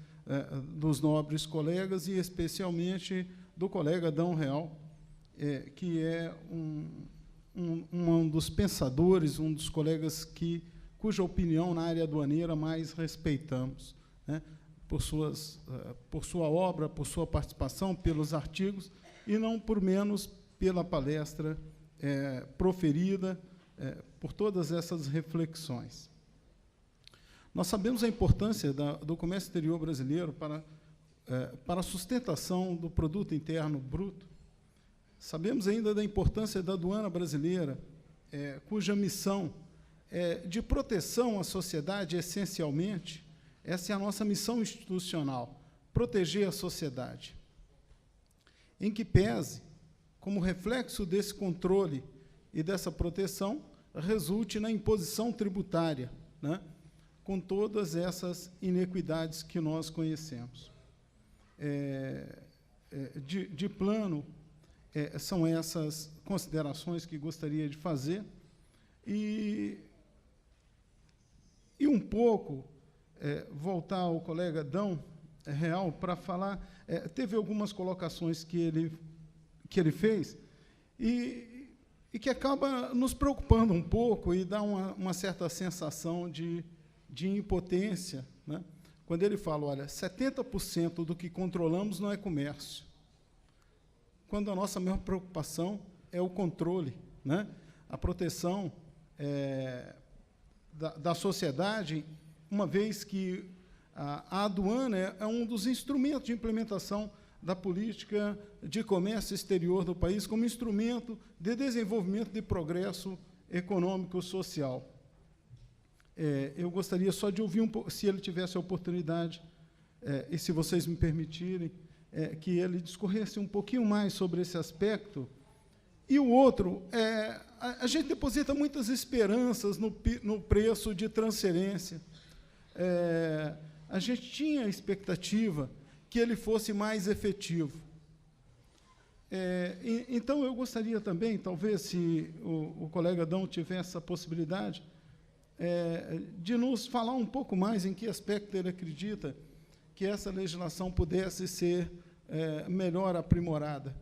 dos nobres colegas e especialmente do colega Adão Real, que é um dos pensadores, um dos colegas cuja opinião na área aduaneira mais respeitamos, né, por sua obra, por sua participação, pelos artigos, e não por menos pela palestra proferida, por todas essas reflexões. Nós sabemos a importância do comércio exterior brasileiro para a sustentação do produto interno bruto. Sabemos ainda da importância da aduana brasileira, cuja missão é de proteção à sociedade, essencialmente. Essa é a nossa missão institucional, proteger a sociedade. Em que pese, como reflexo desse controle e dessa proteção, resulte na imposição tributária, né, com todas essas inequidades que nós conhecemos. De plano, são essas considerações que gostaria de fazer, e um pouco voltar ao colega Adão Real para falar. Teve algumas colocações que ele fez e que acaba nos preocupando um pouco e dá uma certa sensação de impotência, né? Quando ele fala, olha, 70% do que controlamos não é comércio, quando a nossa maior preocupação é o controle, né? A proteção da sociedade, uma vez que a aduana é um dos instrumentos de implementação da política de comércio exterior do país, como instrumento de desenvolvimento de progresso econômico e social. Eu gostaria só de ouvir um pouco, se ele tivesse a oportunidade, e se vocês me permitirem, que ele discorresse um pouquinho mais sobre esse aspecto. E o outro, a gente deposita muitas esperanças no preço de transferência. A gente tinha a expectativa que ele fosse mais efetivo. Então, eu gostaria também, talvez, se o colega Adão tivesse a possibilidade, de nos falar um pouco mais em que aspecto ele acredita que essa legislação pudesse ser melhor aprimorada.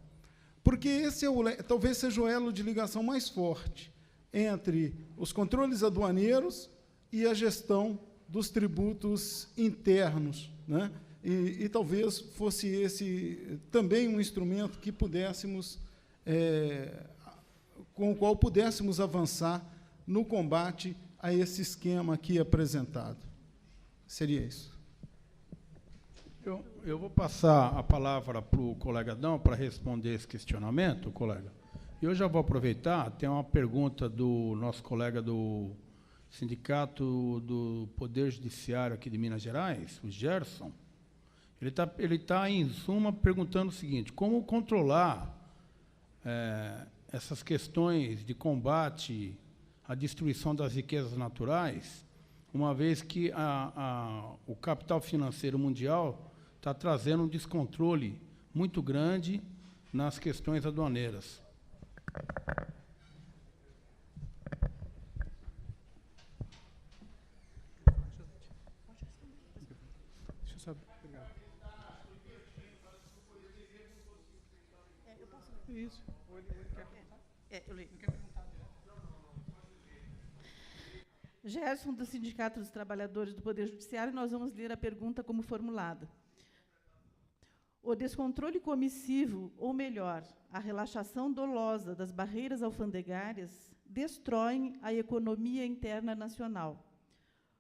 Porque esse talvez seja o elo de ligação mais forte entre os controles aduaneiros e a gestão dos tributos internos, né? E talvez fosse esse também um instrumento que pudéssemos, com o qual pudéssemos avançar no combate a esse esquema aqui apresentado. Seria isso. Eu vou passar a palavra para o colega Adão para responder esse questionamento, colega. E eu já vou aproveitar, tem uma pergunta do nosso colega do Sindicato do Poder Judiciário aqui de Minas Gerais, o Gerson. Ele tá em suma, perguntando o seguinte: como controlar essas questões de combate à destruição das riquezas naturais, uma vez que o capital financeiro mundial está trazendo um descontrole muito grande nas questões aduaneiras. Deixa eu só... Eu posso... Isso. eu leio. Gerson, do Sindicato dos Trabalhadores do Poder Judiciário, nós vamos ler a pergunta como formulada. O descontrole comissivo, ou melhor, a relaxação dolosa das barreiras alfandegárias, destroem a economia interna nacional.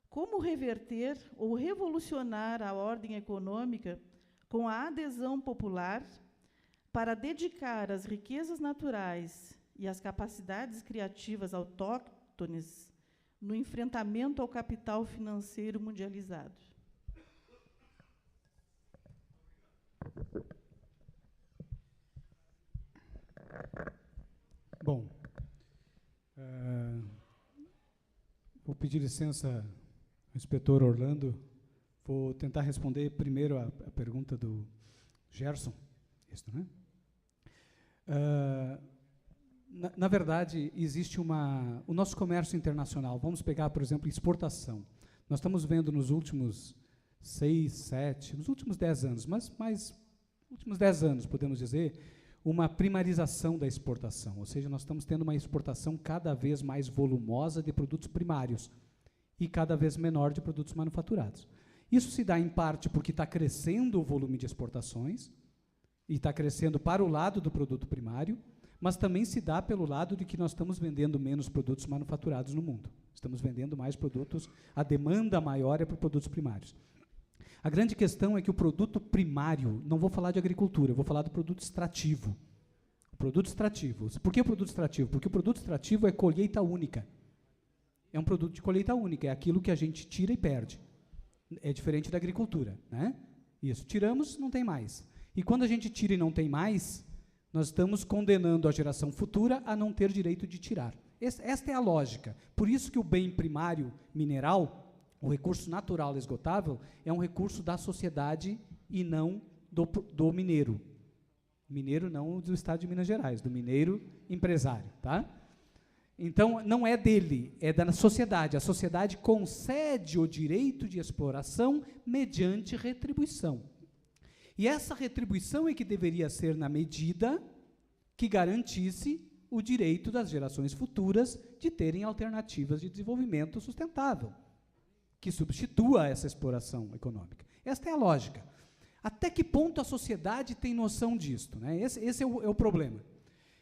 Como reverter ou revolucionar a ordem econômica com a adesão popular para dedicar as riquezas naturais e as capacidades criativas autóctones no enfrentamento ao capital financeiro mundializado? Bom, vou pedir licença ao inspetor Orlando. Vou tentar responder primeiro a pergunta do Gerson. Isso, né? Na verdade, existe o nosso comércio internacional. Vamos pegar, por exemplo, exportação. Nós estamos vendo nos últimos 6, 7, nos últimos 10 anos, mas mais últimos 10 anos, podemos dizer, uma primarização da exportação, ou seja, nós estamos tendo uma exportação cada vez mais volumosa de produtos primários e cada vez menor de produtos manufaturados. Isso se dá, em parte, porque está crescendo o volume de exportações, e está crescendo para o lado do produto primário, mas também se dá pelo lado de que nós estamos vendendo menos produtos manufaturados no mundo. Estamos vendendo mais produtos, a demanda maior é para produtos primários. A grande questão é que o produto primário, não vou falar de agricultura, eu vou falar do produto extrativo. O produto extrativo. Por que o produto extrativo? Porque o produto extrativo é colheita única. É um produto de colheita única, é aquilo que a gente tira e perde. É diferente da agricultura, né? Isso, tiramos, não tem mais. E quando a gente tira e não tem mais, nós estamos condenando a geração futura a não ter direito de tirar. Esta é a lógica. Por isso que o bem primário mineral, o recurso natural esgotável, é um recurso da sociedade e não do mineiro. Mineiro não do estado de Minas Gerais, do mineiro empresário, tá? Então, não é dele, é da sociedade. A sociedade concede o direito de exploração mediante retribuição. E essa retribuição é que deveria ser na medida que garantisse o direito das gerações futuras de terem alternativas de desenvolvimento sustentável, que substitua essa exploração econômica. Esta é a lógica. Até que ponto a sociedade tem noção disto, né? Esse é o problema.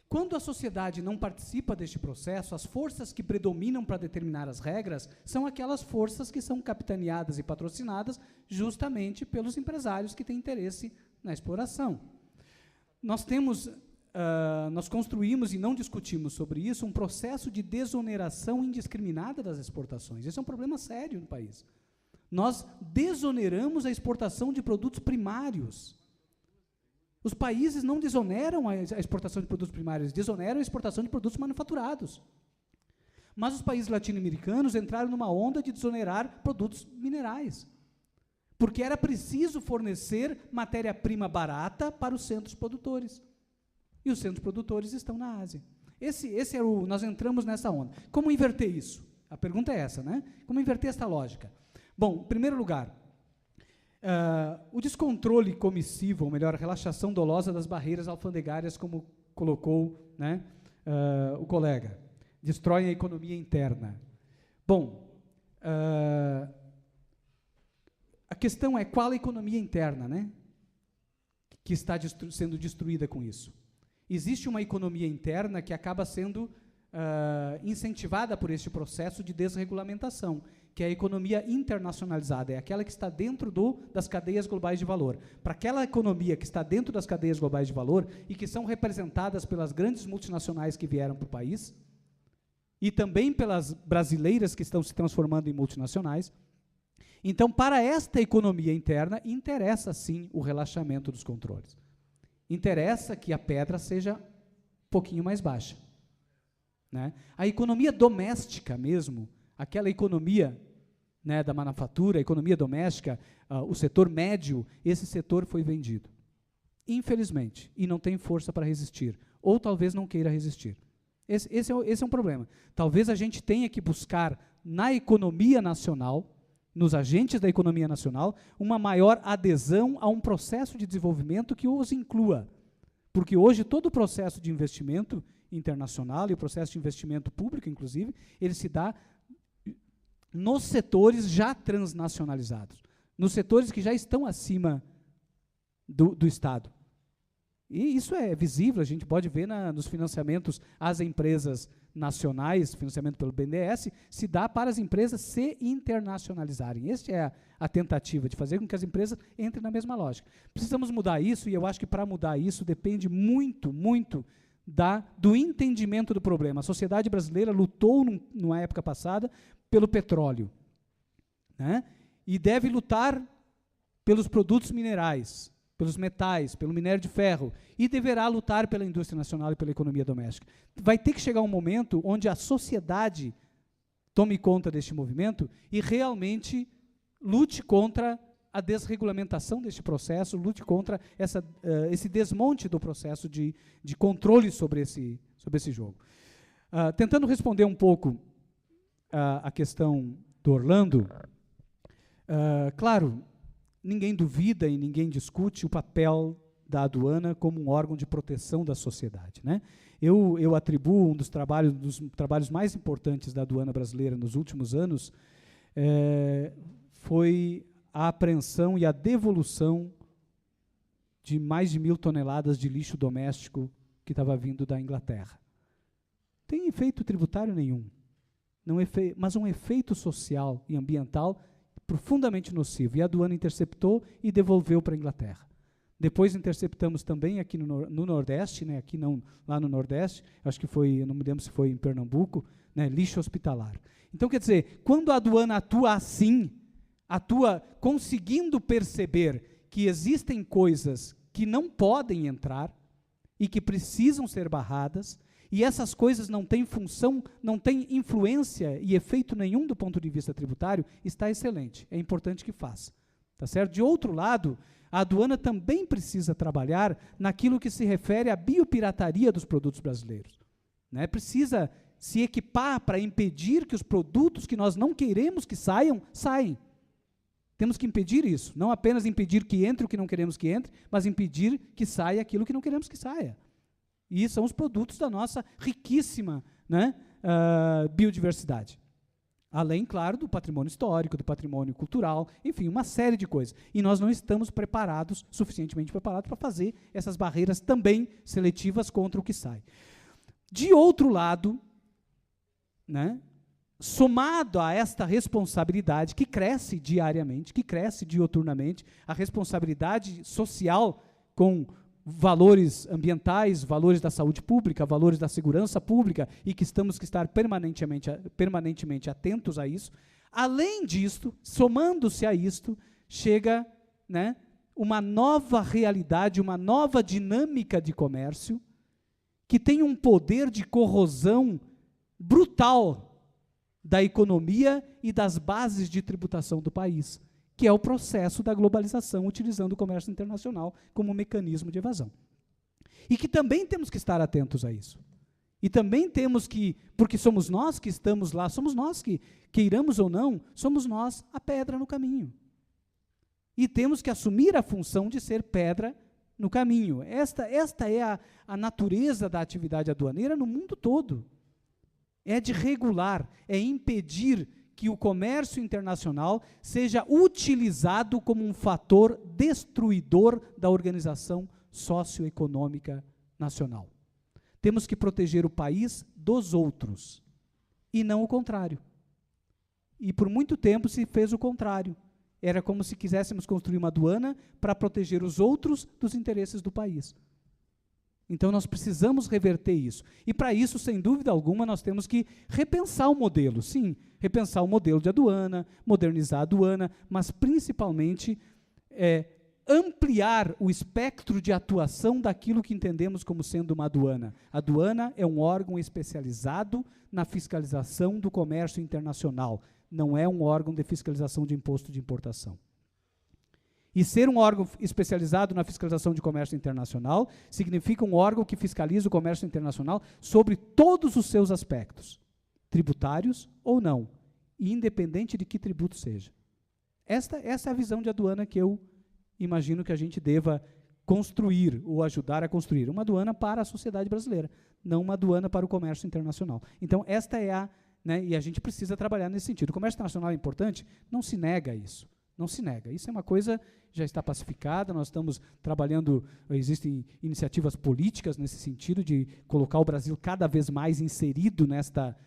Quando a sociedade não participa deste processo, as forças que predominam para determinar as regras são aquelas forças que são capitaneadas e patrocinadas justamente pelos empresários que têm interesse na exploração. Nós construímos e não discutimos sobre isso um processo de desoneração indiscriminada das exportações. Esse é um problema sério no país. Nós desoneramos a exportação de produtos primários. Os países não desoneram a exportação de produtos primários, desoneram a exportação de produtos manufaturados. Mas os países latino-americanos entraram numa onda de desonerar produtos minerais, porque era preciso fornecer matéria-prima barata para os centros produtores. E os centros produtores estão na Ásia. Nós entramos nessa onda. Como inverter isso? A pergunta é essa, né? Como inverter esta lógica? Bom, em primeiro lugar, o descontrole comissivo, ou melhor, a relaxação dolosa das barreiras alfandegárias, como colocou, né, o colega, destrói a economia interna. Bom, a questão é qual a economia interna, né, que está sendo destruída com isso. Existe uma economia interna que acaba sendo incentivada por este processo de desregulamentação, que é a economia internacionalizada, é aquela que está dentro das cadeias globais de valor. Para aquela economia que está dentro das cadeias globais de valor e que são representadas pelas grandes multinacionais que vieram para o país, e também pelas brasileiras que estão se transformando em multinacionais, então, para esta economia interna, interessa sim o relaxamento dos controles. Interessa que a pedra seja um pouquinho mais baixa, né? A economia doméstica mesmo, aquela economia, né, da manufatura, a economia doméstica, o setor médio, esse setor foi vendido, infelizmente, e não tem força para resistir, ou talvez não queira resistir. Esse é um problema. Talvez a gente tenha que buscar na economia nacional, nos agentes da economia nacional, uma maior adesão a um processo de desenvolvimento que os inclua. Porque hoje todo o processo de investimento internacional e o processo de investimento público, inclusive, ele se dá nos setores já transnacionalizados, nos setores que já estão acima do Estado. E isso é visível, a gente pode ver nos financiamentos às empresas nacionais, financiamento pelo BNDES, se dá para as empresas se internacionalizarem. Esta é a tentativa de fazer com que as empresas entrem na mesma lógica. Precisamos mudar isso, e eu acho que para mudar isso depende muito, muito do entendimento do problema. A sociedade brasileira lutou, numa época passada, pelo petróleo, né? E deve lutar pelos produtos minerais, pelos metais, pelo minério de ferro, e deverá lutar pela indústria nacional e pela economia doméstica. Vai ter que chegar um momento onde a sociedade tome conta deste movimento e realmente lute contra a desregulamentação deste processo, lute contra esse desmonte do processo de controle sobre esse jogo. Tentando responder um pouco a questão do Orlando, claro, ninguém duvida e ninguém discute o papel da aduana como um órgão de proteção da sociedade, né? Eu atribuo um dos trabalhos mais importantes da aduana brasileira nos últimos anos foi a apreensão e a devolução de mais de 1.000 toneladas de lixo doméstico que estava vindo da Inglaterra. Não tem efeito tributário nenhum, mas um efeito social e ambiental profundamente nocivo, e a aduana interceptou e devolveu para a Inglaterra. Depois interceptamos também aqui no Nordeste, né, aqui não, lá no Nordeste, acho que foi, eu não me lembro se foi em Pernambuco, né, lixo hospitalar. Então, quer dizer, quando a aduana atua assim, atua conseguindo perceber que existem coisas que não podem entrar e que precisam ser barradas, e essas coisas não têm função, não têm influência e efeito nenhum do ponto de vista tributário, está excelente. É importante que faça. Tá certo? De outro lado, a aduana também precisa trabalhar naquilo que se refere à biopirataria dos produtos brasileiros. Né? Precisa se equipar para impedir que os produtos que nós não queremos que saiam. Temos que impedir isso. Não apenas impedir que entre o que não queremos que entre, mas impedir que saia aquilo que não queremos que saia. E são os produtos da nossa riquíssima, né, biodiversidade. Além, claro, do patrimônio histórico, do patrimônio cultural, enfim, uma série de coisas. E nós não estamos suficientemente preparados para fazer essas barreiras também seletivas contra o que sai. De outro lado, né, somado a esta responsabilidade que cresce diariamente, que cresce dioturnamente, a responsabilidade social com valores ambientais, valores da saúde pública, valores da segurança pública, e que temos que estar permanentemente atentos a isso. Além disto, somando-se a isto, chega, né, uma nova realidade, uma nova dinâmica de comércio, que tem um poder de corrosão brutal da economia e das bases de tributação do país, que é o processo da globalização, utilizando o comércio internacional como mecanismo de evasão. E que também temos que estar atentos a isso. E também temos que, porque somos nós que estamos lá, somos nós que, queiramos ou não, somos nós a pedra no caminho. E temos que assumir a função de ser pedra no caminho. Esta é a natureza da atividade aduaneira no mundo todo. É de regular, é impedir que o comércio internacional seja utilizado como um fator destruidor da organização socioeconômica nacional. Temos que proteger o país dos outros, e não o contrário. E por muito tempo se fez o contrário. Era como se quiséssemos construir uma aduana para proteger os outros dos interesses do país. Então, nós precisamos reverter isso. E, para isso, sem dúvida alguma, nós temos que repensar o modelo. Sim, repensar o modelo de aduana, modernizar a aduana, mas, principalmente, ampliar o espectro de atuação daquilo que entendemos como sendo uma aduana. A aduana é um órgão especializado na fiscalização do comércio internacional. Não é um órgão de fiscalização de imposto de importação. E ser um órgão especializado na fiscalização de comércio internacional significa um órgão que fiscaliza o comércio internacional sobre todos os seus aspectos, tributários ou não, e independente de que tributo seja. Essa é a visão de aduana que eu imagino que a gente deva construir ou ajudar a construir. Uma aduana para a sociedade brasileira, não uma aduana para o comércio internacional. Então, esta é a... Né, e a gente precisa trabalhar nesse sentido. O comércio internacional é importante? Não se nega isso. Não se nega. Isso é uma coisa já está pacificada, nós estamos trabalhando, existem iniciativas políticas nesse sentido de colocar o Brasil cada vez mais inserido nesta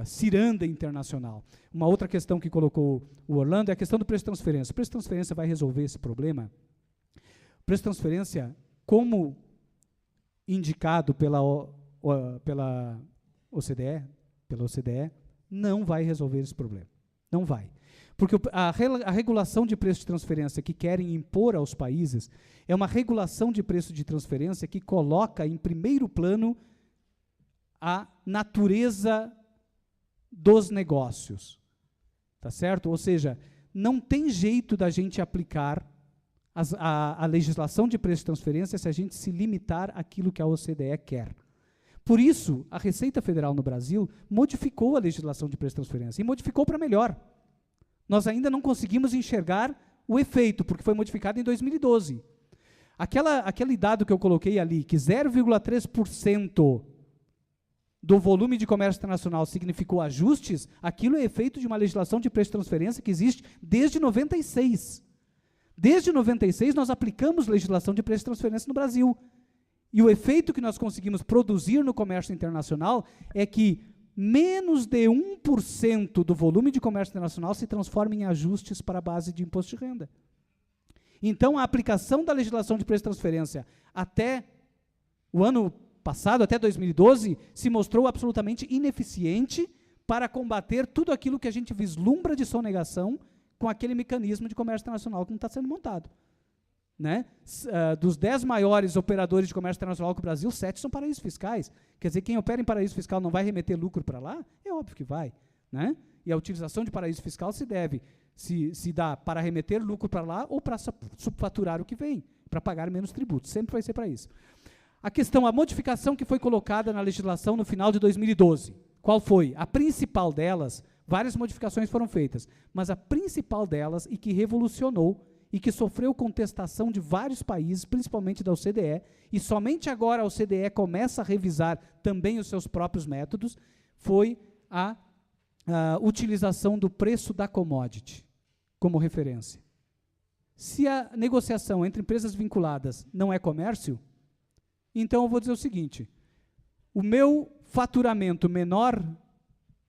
ciranda internacional. Uma outra questão que colocou o Orlando é a questão do preço de transferência. O preço de transferência vai resolver esse problema? O preço de transferência, como indicado pela OCDE, não vai resolver esse problema. Não vai. Porque a regulação de preço de transferência que querem impor aos países é uma regulação de preço de transferência que coloca em primeiro plano a natureza dos negócios. Tá certo? Ou seja, não tem jeito da gente aplicar a legislação de preço de transferência se a gente se limitar àquilo que a OCDE quer. Por isso, a Receita Federal no Brasil modificou a legislação de preço de transferência, e modificou para melhor. Nós ainda não conseguimos enxergar o efeito, porque foi modificado em 2012. Aquele dado que eu coloquei ali, que 0,3% do volume de comércio internacional significou ajustes, aquilo é efeito de uma legislação de preço de transferência que existe desde 96. Desde 96, nós aplicamos legislação de preço de transferência no Brasil. E o efeito que nós conseguimos produzir no comércio internacional é que menos de 1% do volume de comércio internacional se transforma em ajustes para a base de imposto de renda. Então, a aplicação da legislação de preço de transferência até o ano passado, até 2012, se mostrou absolutamente ineficiente para combater tudo aquilo que a gente vislumbra de sonegação com aquele mecanismo de comércio internacional que não está sendo montado. né? Dos 10 maiores operadores de comércio internacional com o Brasil, 7 são paraísos fiscais. Quer dizer, quem opera em paraíso fiscal não vai remeter lucro para lá? É óbvio que vai, né? E a utilização de paraíso fiscal se dá para remeter lucro para lá ou para subfaturar o que vem, para pagar menos tributos. Sempre vai ser para isso. A modificação que foi colocada na legislação no final de 2012, qual foi? A principal delas, várias modificações foram feitas, mas a principal delas, e que revolucionou, e que sofreu contestação de vários países, principalmente da OCDE, e somente agora a OCDE começa a revisar também os seus próprios métodos, foi a utilização do preço da commodity como referência. Se a negociação entre empresas vinculadas não é comércio, então eu vou dizer o seguinte: o meu faturamento menor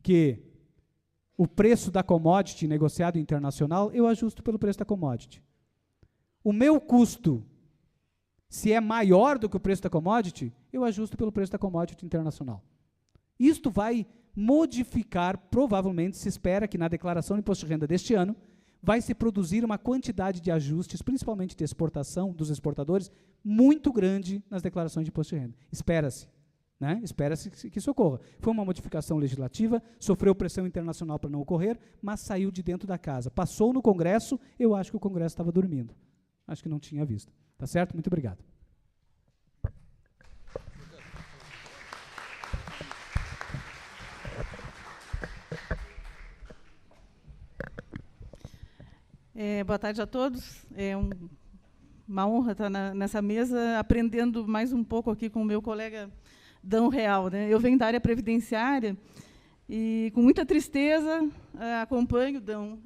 que o preço da commodity negociado internacional, eu ajusto pelo preço da commodity. O meu custo, se é maior do que o preço da commodity, eu ajusto pelo preço da commodity internacional. Isto vai modificar, provavelmente, se espera que na declaração de imposto de renda deste ano, vai se produzir uma quantidade de ajustes, principalmente de exportação dos exportadores, muito grande nas declarações de imposto de renda. Espera-se, né? Espera-se que isso ocorra. Foi uma modificação legislativa, sofreu pressão internacional para não ocorrer, mas saiu de dentro da casa. Passou no Congresso, eu acho que o Congresso estava dormindo. Acho que não tinha visto. Tá certo? Muito obrigado. Boa tarde a todos. É uma honra estar nessa mesa, aprendendo mais um pouco aqui com o meu colega Dão Real, né? Eu venho da área previdenciária e, com muita tristeza, acompanho, Dão,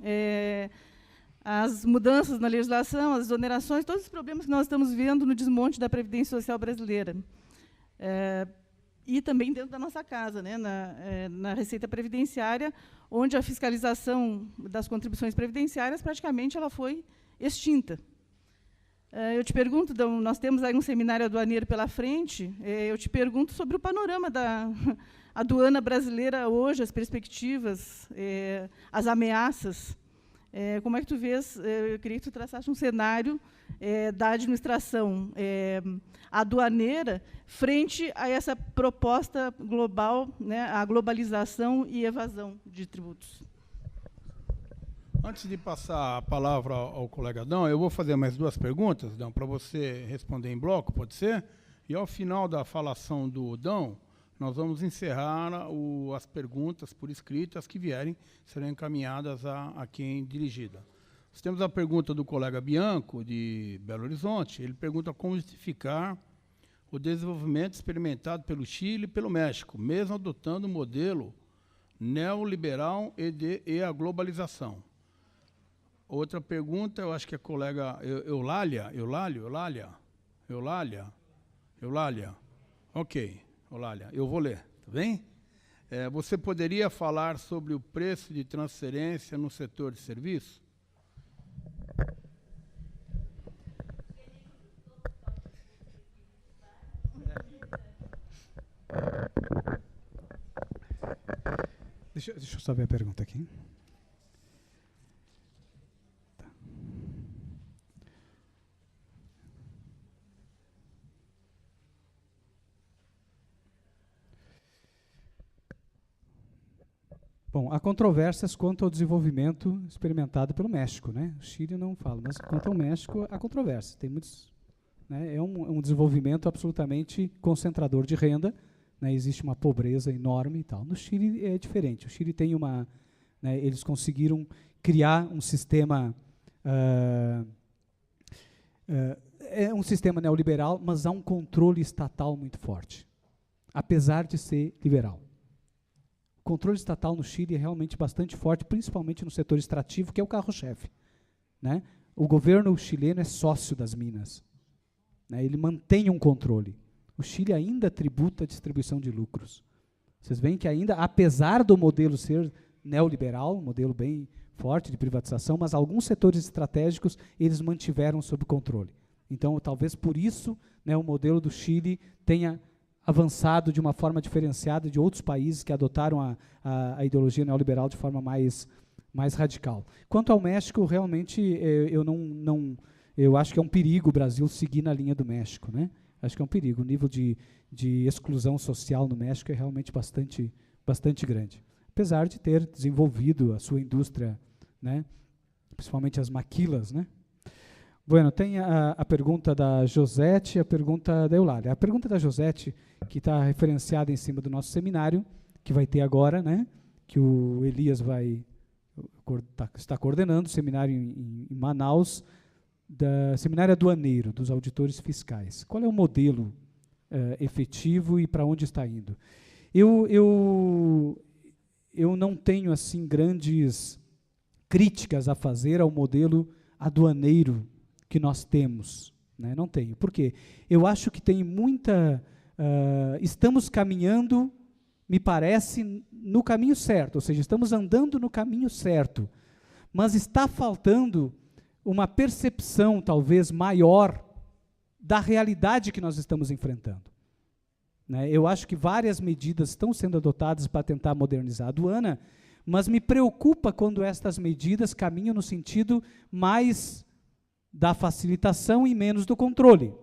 as mudanças na legislação, as exonerações, todos os problemas que nós estamos vendo no desmonte da Previdência Social brasileira. E também dentro da nossa casa, né, na Receita Previdenciária, onde a fiscalização das contribuições previdenciárias, praticamente, ela foi extinta. Eu te pergunto, nós temos aí um seminário aduaneiro pela frente, eu te pergunto sobre o panorama da aduana brasileira hoje, as perspectivas, as ameaças. Como é que tu vês? Eu queria que tu traçasse um cenário da administração aduaneira frente a essa proposta global, né, a globalização e evasão de tributos. Antes de passar a palavra ao colega Dão, eu vou fazer mais 2 perguntas, Dão, para você responder em bloco, pode ser? E, ao final da falação do Dão, nós vamos encerrar as perguntas por escrito, as que vierem serão encaminhadas a quem dirigida. Nós temos a pergunta do colega Bianco, de Belo Horizonte. Ele pergunta como justificar o desenvolvimento experimentado pelo Chile e pelo México, mesmo adotando o modelo neoliberal e a globalização. Outra pergunta, eu acho que é a colega Eulália. Ok, Eulália, eu vou ler, tá bem? Você poderia falar sobre o preço de transferência no setor de serviço? Deixa eu só ver a pergunta aqui. Tá. Bom, há controvérsias quanto ao desenvolvimento experimentado pelo México, né? O Chile não fala, mas quanto ao México, há controvérsia. Tem muitos, né? É um desenvolvimento absolutamente concentrador de renda, né? Existe uma pobreza enorme e tal. No Chile é diferente. O Chile tem né, eles conseguiram criar um sistema um sistema neoliberal, mas há um controle estatal muito forte, apesar de ser liberal. O controle estatal no Chile é realmente bastante forte, principalmente no setor extrativo, que é o carro-chefe, né? O governo chileno é sócio das minas, né? Ele mantém um controle. O Chile ainda tributa a distribuição de lucros. Vocês veem que ainda, apesar do modelo ser neoliberal, um modelo bem forte de privatização, mas alguns setores estratégicos eles mantiveram sob controle. Então, talvez por isso, né, o modelo do Chile tenha avançado de uma forma diferenciada de outros países que adotaram a ideologia neoliberal de forma mais radical. Quanto ao México, realmente, eu Eu acho que é um perigo o Brasil seguir na linha do México, né? Acho que é um perigo. O nível de exclusão social no México é realmente bastante grande. Apesar de ter desenvolvido a sua indústria, né? Principalmente as maquilas, né? Bueno, tem a pergunta da Josete e a pergunta da Eulália. A pergunta da Josete, que está referenciada em cima do nosso seminário, que vai ter agora, né? Que o Elias está coordenando, seminário em Manaus, seminário aduaneiro dos auditores fiscais. Qual é o modelo efetivo e para onde está indo? Eu não tenho assim grandes críticas a fazer ao modelo aduaneiro que nós temos, né? Não tenho. Por quê? Eu acho que tem estamos caminhando, me parece, no caminho certo, ou seja, estamos andando no caminho certo, mas está faltando uma percepção talvez maior da realidade que nós estamos enfrentando, né? Eu acho que várias medidas estão sendo adotadas para tentar modernizar a aduana, mas me preocupa quando estas medidas caminham no sentido mais da facilitação e menos do controle,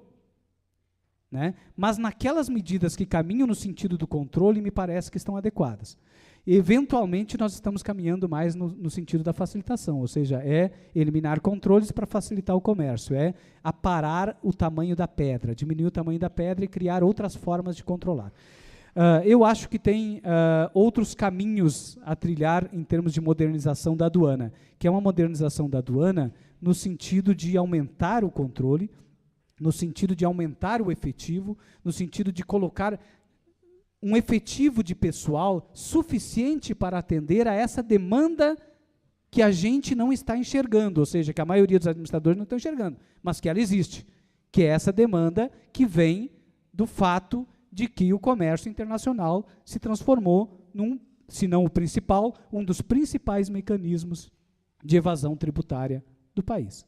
né? Mas naquelas medidas que caminham no sentido do controle, me parece que estão adequadas. Eventualmente, nós estamos caminhando mais no sentido da facilitação, ou seja, é eliminar controles para facilitar o comércio, é aparar o tamanho da pedra, diminuir o tamanho da pedra e criar outras formas de controlar. Eu acho que tem outros caminhos a trilhar em termos de modernização da aduana, que é uma modernização da aduana no sentido de aumentar o controle, no sentido de aumentar o efetivo, no sentido de colocar um efetivo de pessoal suficiente para atender a essa demanda que a gente não está enxergando, ou seja, que a maioria dos administradores não estão enxergando, mas que ela existe, que é essa demanda que vem do fato de que o comércio internacional se transformou se não o principal, um dos principais mecanismos de evasão tributária do país,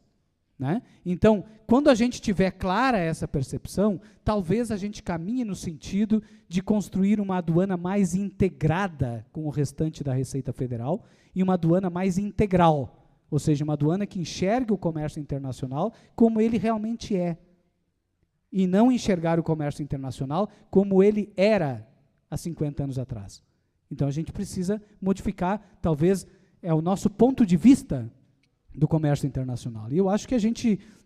né? Então, quando a gente tiver clara essa percepção, talvez a gente caminhe no sentido de construir uma aduana mais integrada com o restante da Receita Federal e uma aduana mais integral, ou seja, uma aduana que enxergue o comércio internacional como ele realmente é, e não enxergar o comércio internacional como ele era há 50 anos atrás. Então, a gente precisa modificar, talvez, o nosso ponto de vista do comércio internacional. E eu acho que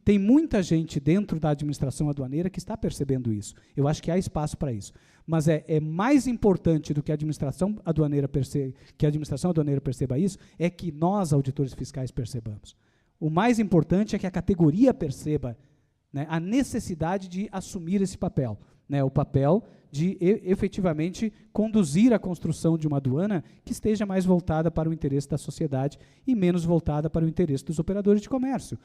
tem muita gente dentro da administração aduaneira que está percebendo isso. Eu acho que há espaço para isso. Mas é mais importante do que a administração aduaneira perceba isso, é que nós, auditores fiscais, percebamos. O mais importante é que a categoria perceba, né, a necessidade de assumir esse papel, né, o papel de efetivamente conduzir a construção de uma aduana que esteja mais voltada para o interesse da sociedade e menos voltada para o interesse dos operadores de comércio,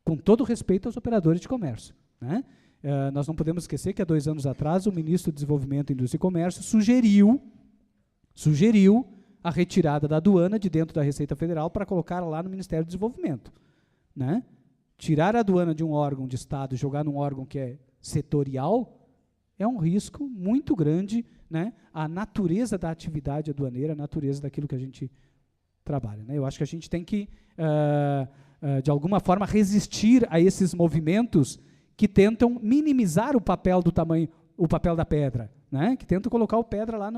com todo respeito aos operadores de comércio, né? Nós não podemos esquecer que há 2 anos atrás o ministro do Desenvolvimento, Indústria e Comércio sugeriu a retirada da aduana de dentro da Receita Federal para colocar lá no Ministério do Desenvolvimento, né? Tirar a aduana de um órgão de Estado e jogar num órgão que é setorial é um risco muito grande, né? A natureza da atividade aduaneira, a natureza daquilo que a gente trabalha, né? Eu acho que a gente tem que, de alguma forma, resistir a esses movimentos que tentam minimizar o papel da pedra, né? Que tentam colocar o pedra lá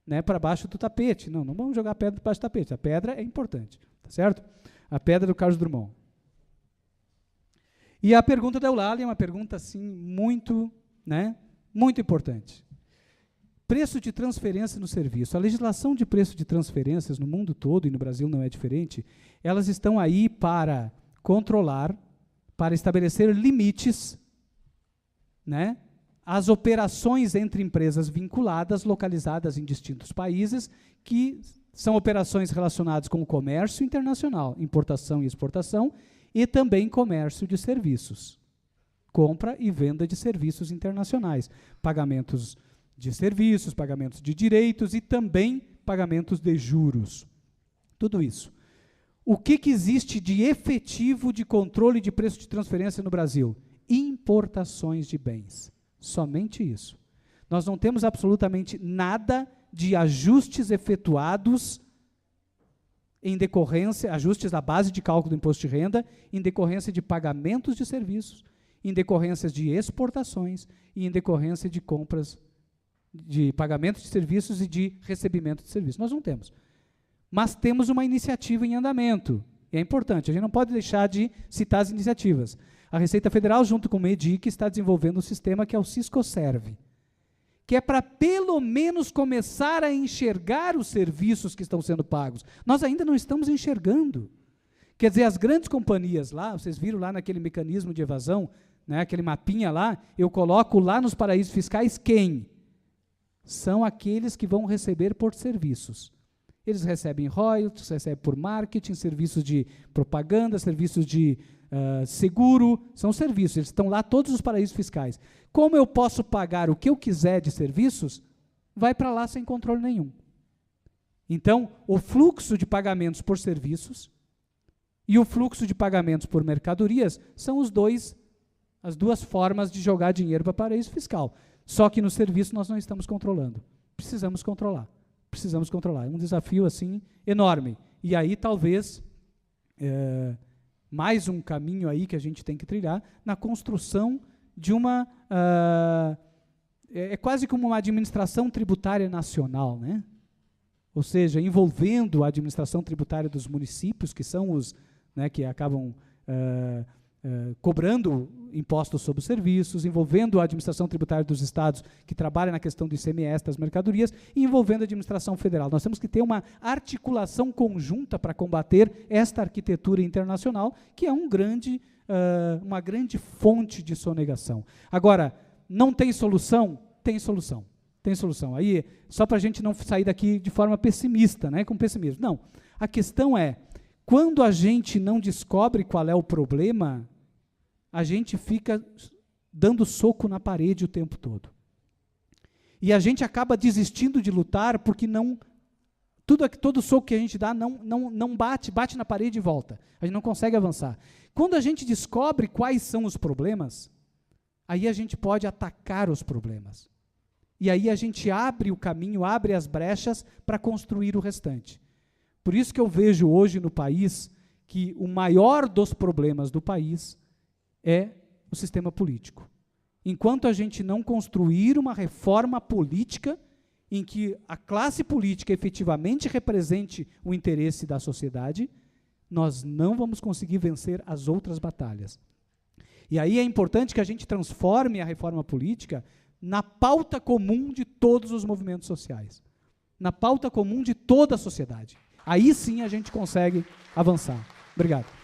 né, para baixo do tapete. Não vamos jogar a pedra para baixo do tapete. A pedra é importante, tá certo? A pedra do Carlos Drummond. E a pergunta da Eulália é uma pergunta assim muito, né, muito importante. Preço de transferência no serviço. A legislação de preço de transferências no mundo todo, e no Brasil não é diferente, elas estão aí para controlar, para estabelecer limites, né, às operações entre empresas vinculadas, localizadas em distintos países, que são operações relacionadas com o comércio internacional, importação e exportação, e também comércio de serviços, compra e venda de serviços internacionais, pagamentos de serviços, pagamentos de direitos e também pagamentos de juros. Tudo isso. O que existe de efetivo de controle de preço de transferência no Brasil? Importações de bens. Somente isso. Nós não temos absolutamente nada de ajustes efetuados em decorrência, ajustes da base de cálculo do imposto de renda, em decorrência de pagamentos de serviços, em decorrências de exportações e em decorrência de compras, de pagamentos de serviços e de recebimento de serviços. Nós não temos. Mas temos uma iniciativa em andamento. E é importante, a gente não pode deixar de citar as iniciativas. A Receita Federal, junto com o MEDIC, está desenvolvendo um sistema que é o Siscoserve, que é para, pelo menos, começar a enxergar os serviços que estão sendo pagos. Nós ainda não estamos enxergando. Quer dizer, as grandes companhias lá, vocês viram lá naquele mecanismo de evasão, né, aquele mapinha lá, eu coloco lá nos paraísos fiscais quem? São aqueles que vão receber por serviços. Eles recebem royalties, recebem por marketing, serviços de propaganda, serviços de seguro, são serviços, eles estão lá todos os paraísos fiscais. Como eu posso pagar o que eu quiser de serviços, vai para lá sem controle nenhum. Então, o fluxo de pagamentos por serviços e o fluxo de pagamentos por mercadorias são as duas formas de jogar dinheiro para paraíso fiscal. Só que no serviço nós não estamos controlando. Precisamos controlar. Precisamos controlar. É um desafio assim enorme. E aí talvez mais um caminho aí que a gente tem que trilhar na construção de uma é quase como uma administração tributária nacional, né? Ou seja, envolvendo a administração tributária dos municípios, que são os, né, que acabam cobrando impostos sobre os serviços, envolvendo a administração tributária dos estados, que trabalha na questão do ICMS das mercadorias, e envolvendo a administração federal. Nós temos que ter uma articulação conjunta para combater esta arquitetura internacional, que é uma grande fonte de sonegação. Agora, não tem solução? Tem solução. Tem solução. Aí, só para a gente não sair daqui de forma pessimista, né, com pessimismo. Não. A questão é, quando a gente não descobre qual é o problema, a gente fica dando soco na parede o tempo todo. E a gente acaba desistindo de lutar porque todo soco que a gente dá não bate na parede e volta. A gente não consegue avançar. Quando a gente descobre quais são os problemas, aí a gente pode atacar os problemas. E aí a gente abre o caminho, abre as brechas para construir o restante. Por isso que eu vejo hoje no país que o maior dos problemas do país é o sistema político. Enquanto a gente não construir uma reforma política em que a classe política efetivamente represente o interesse da sociedade, nós não vamos conseguir vencer as outras batalhas. E aí é importante que a gente transforme a reforma política na pauta comum de todos os movimentos sociais, na pauta comum de toda a sociedade. Aí sim a gente consegue avançar. Obrigado.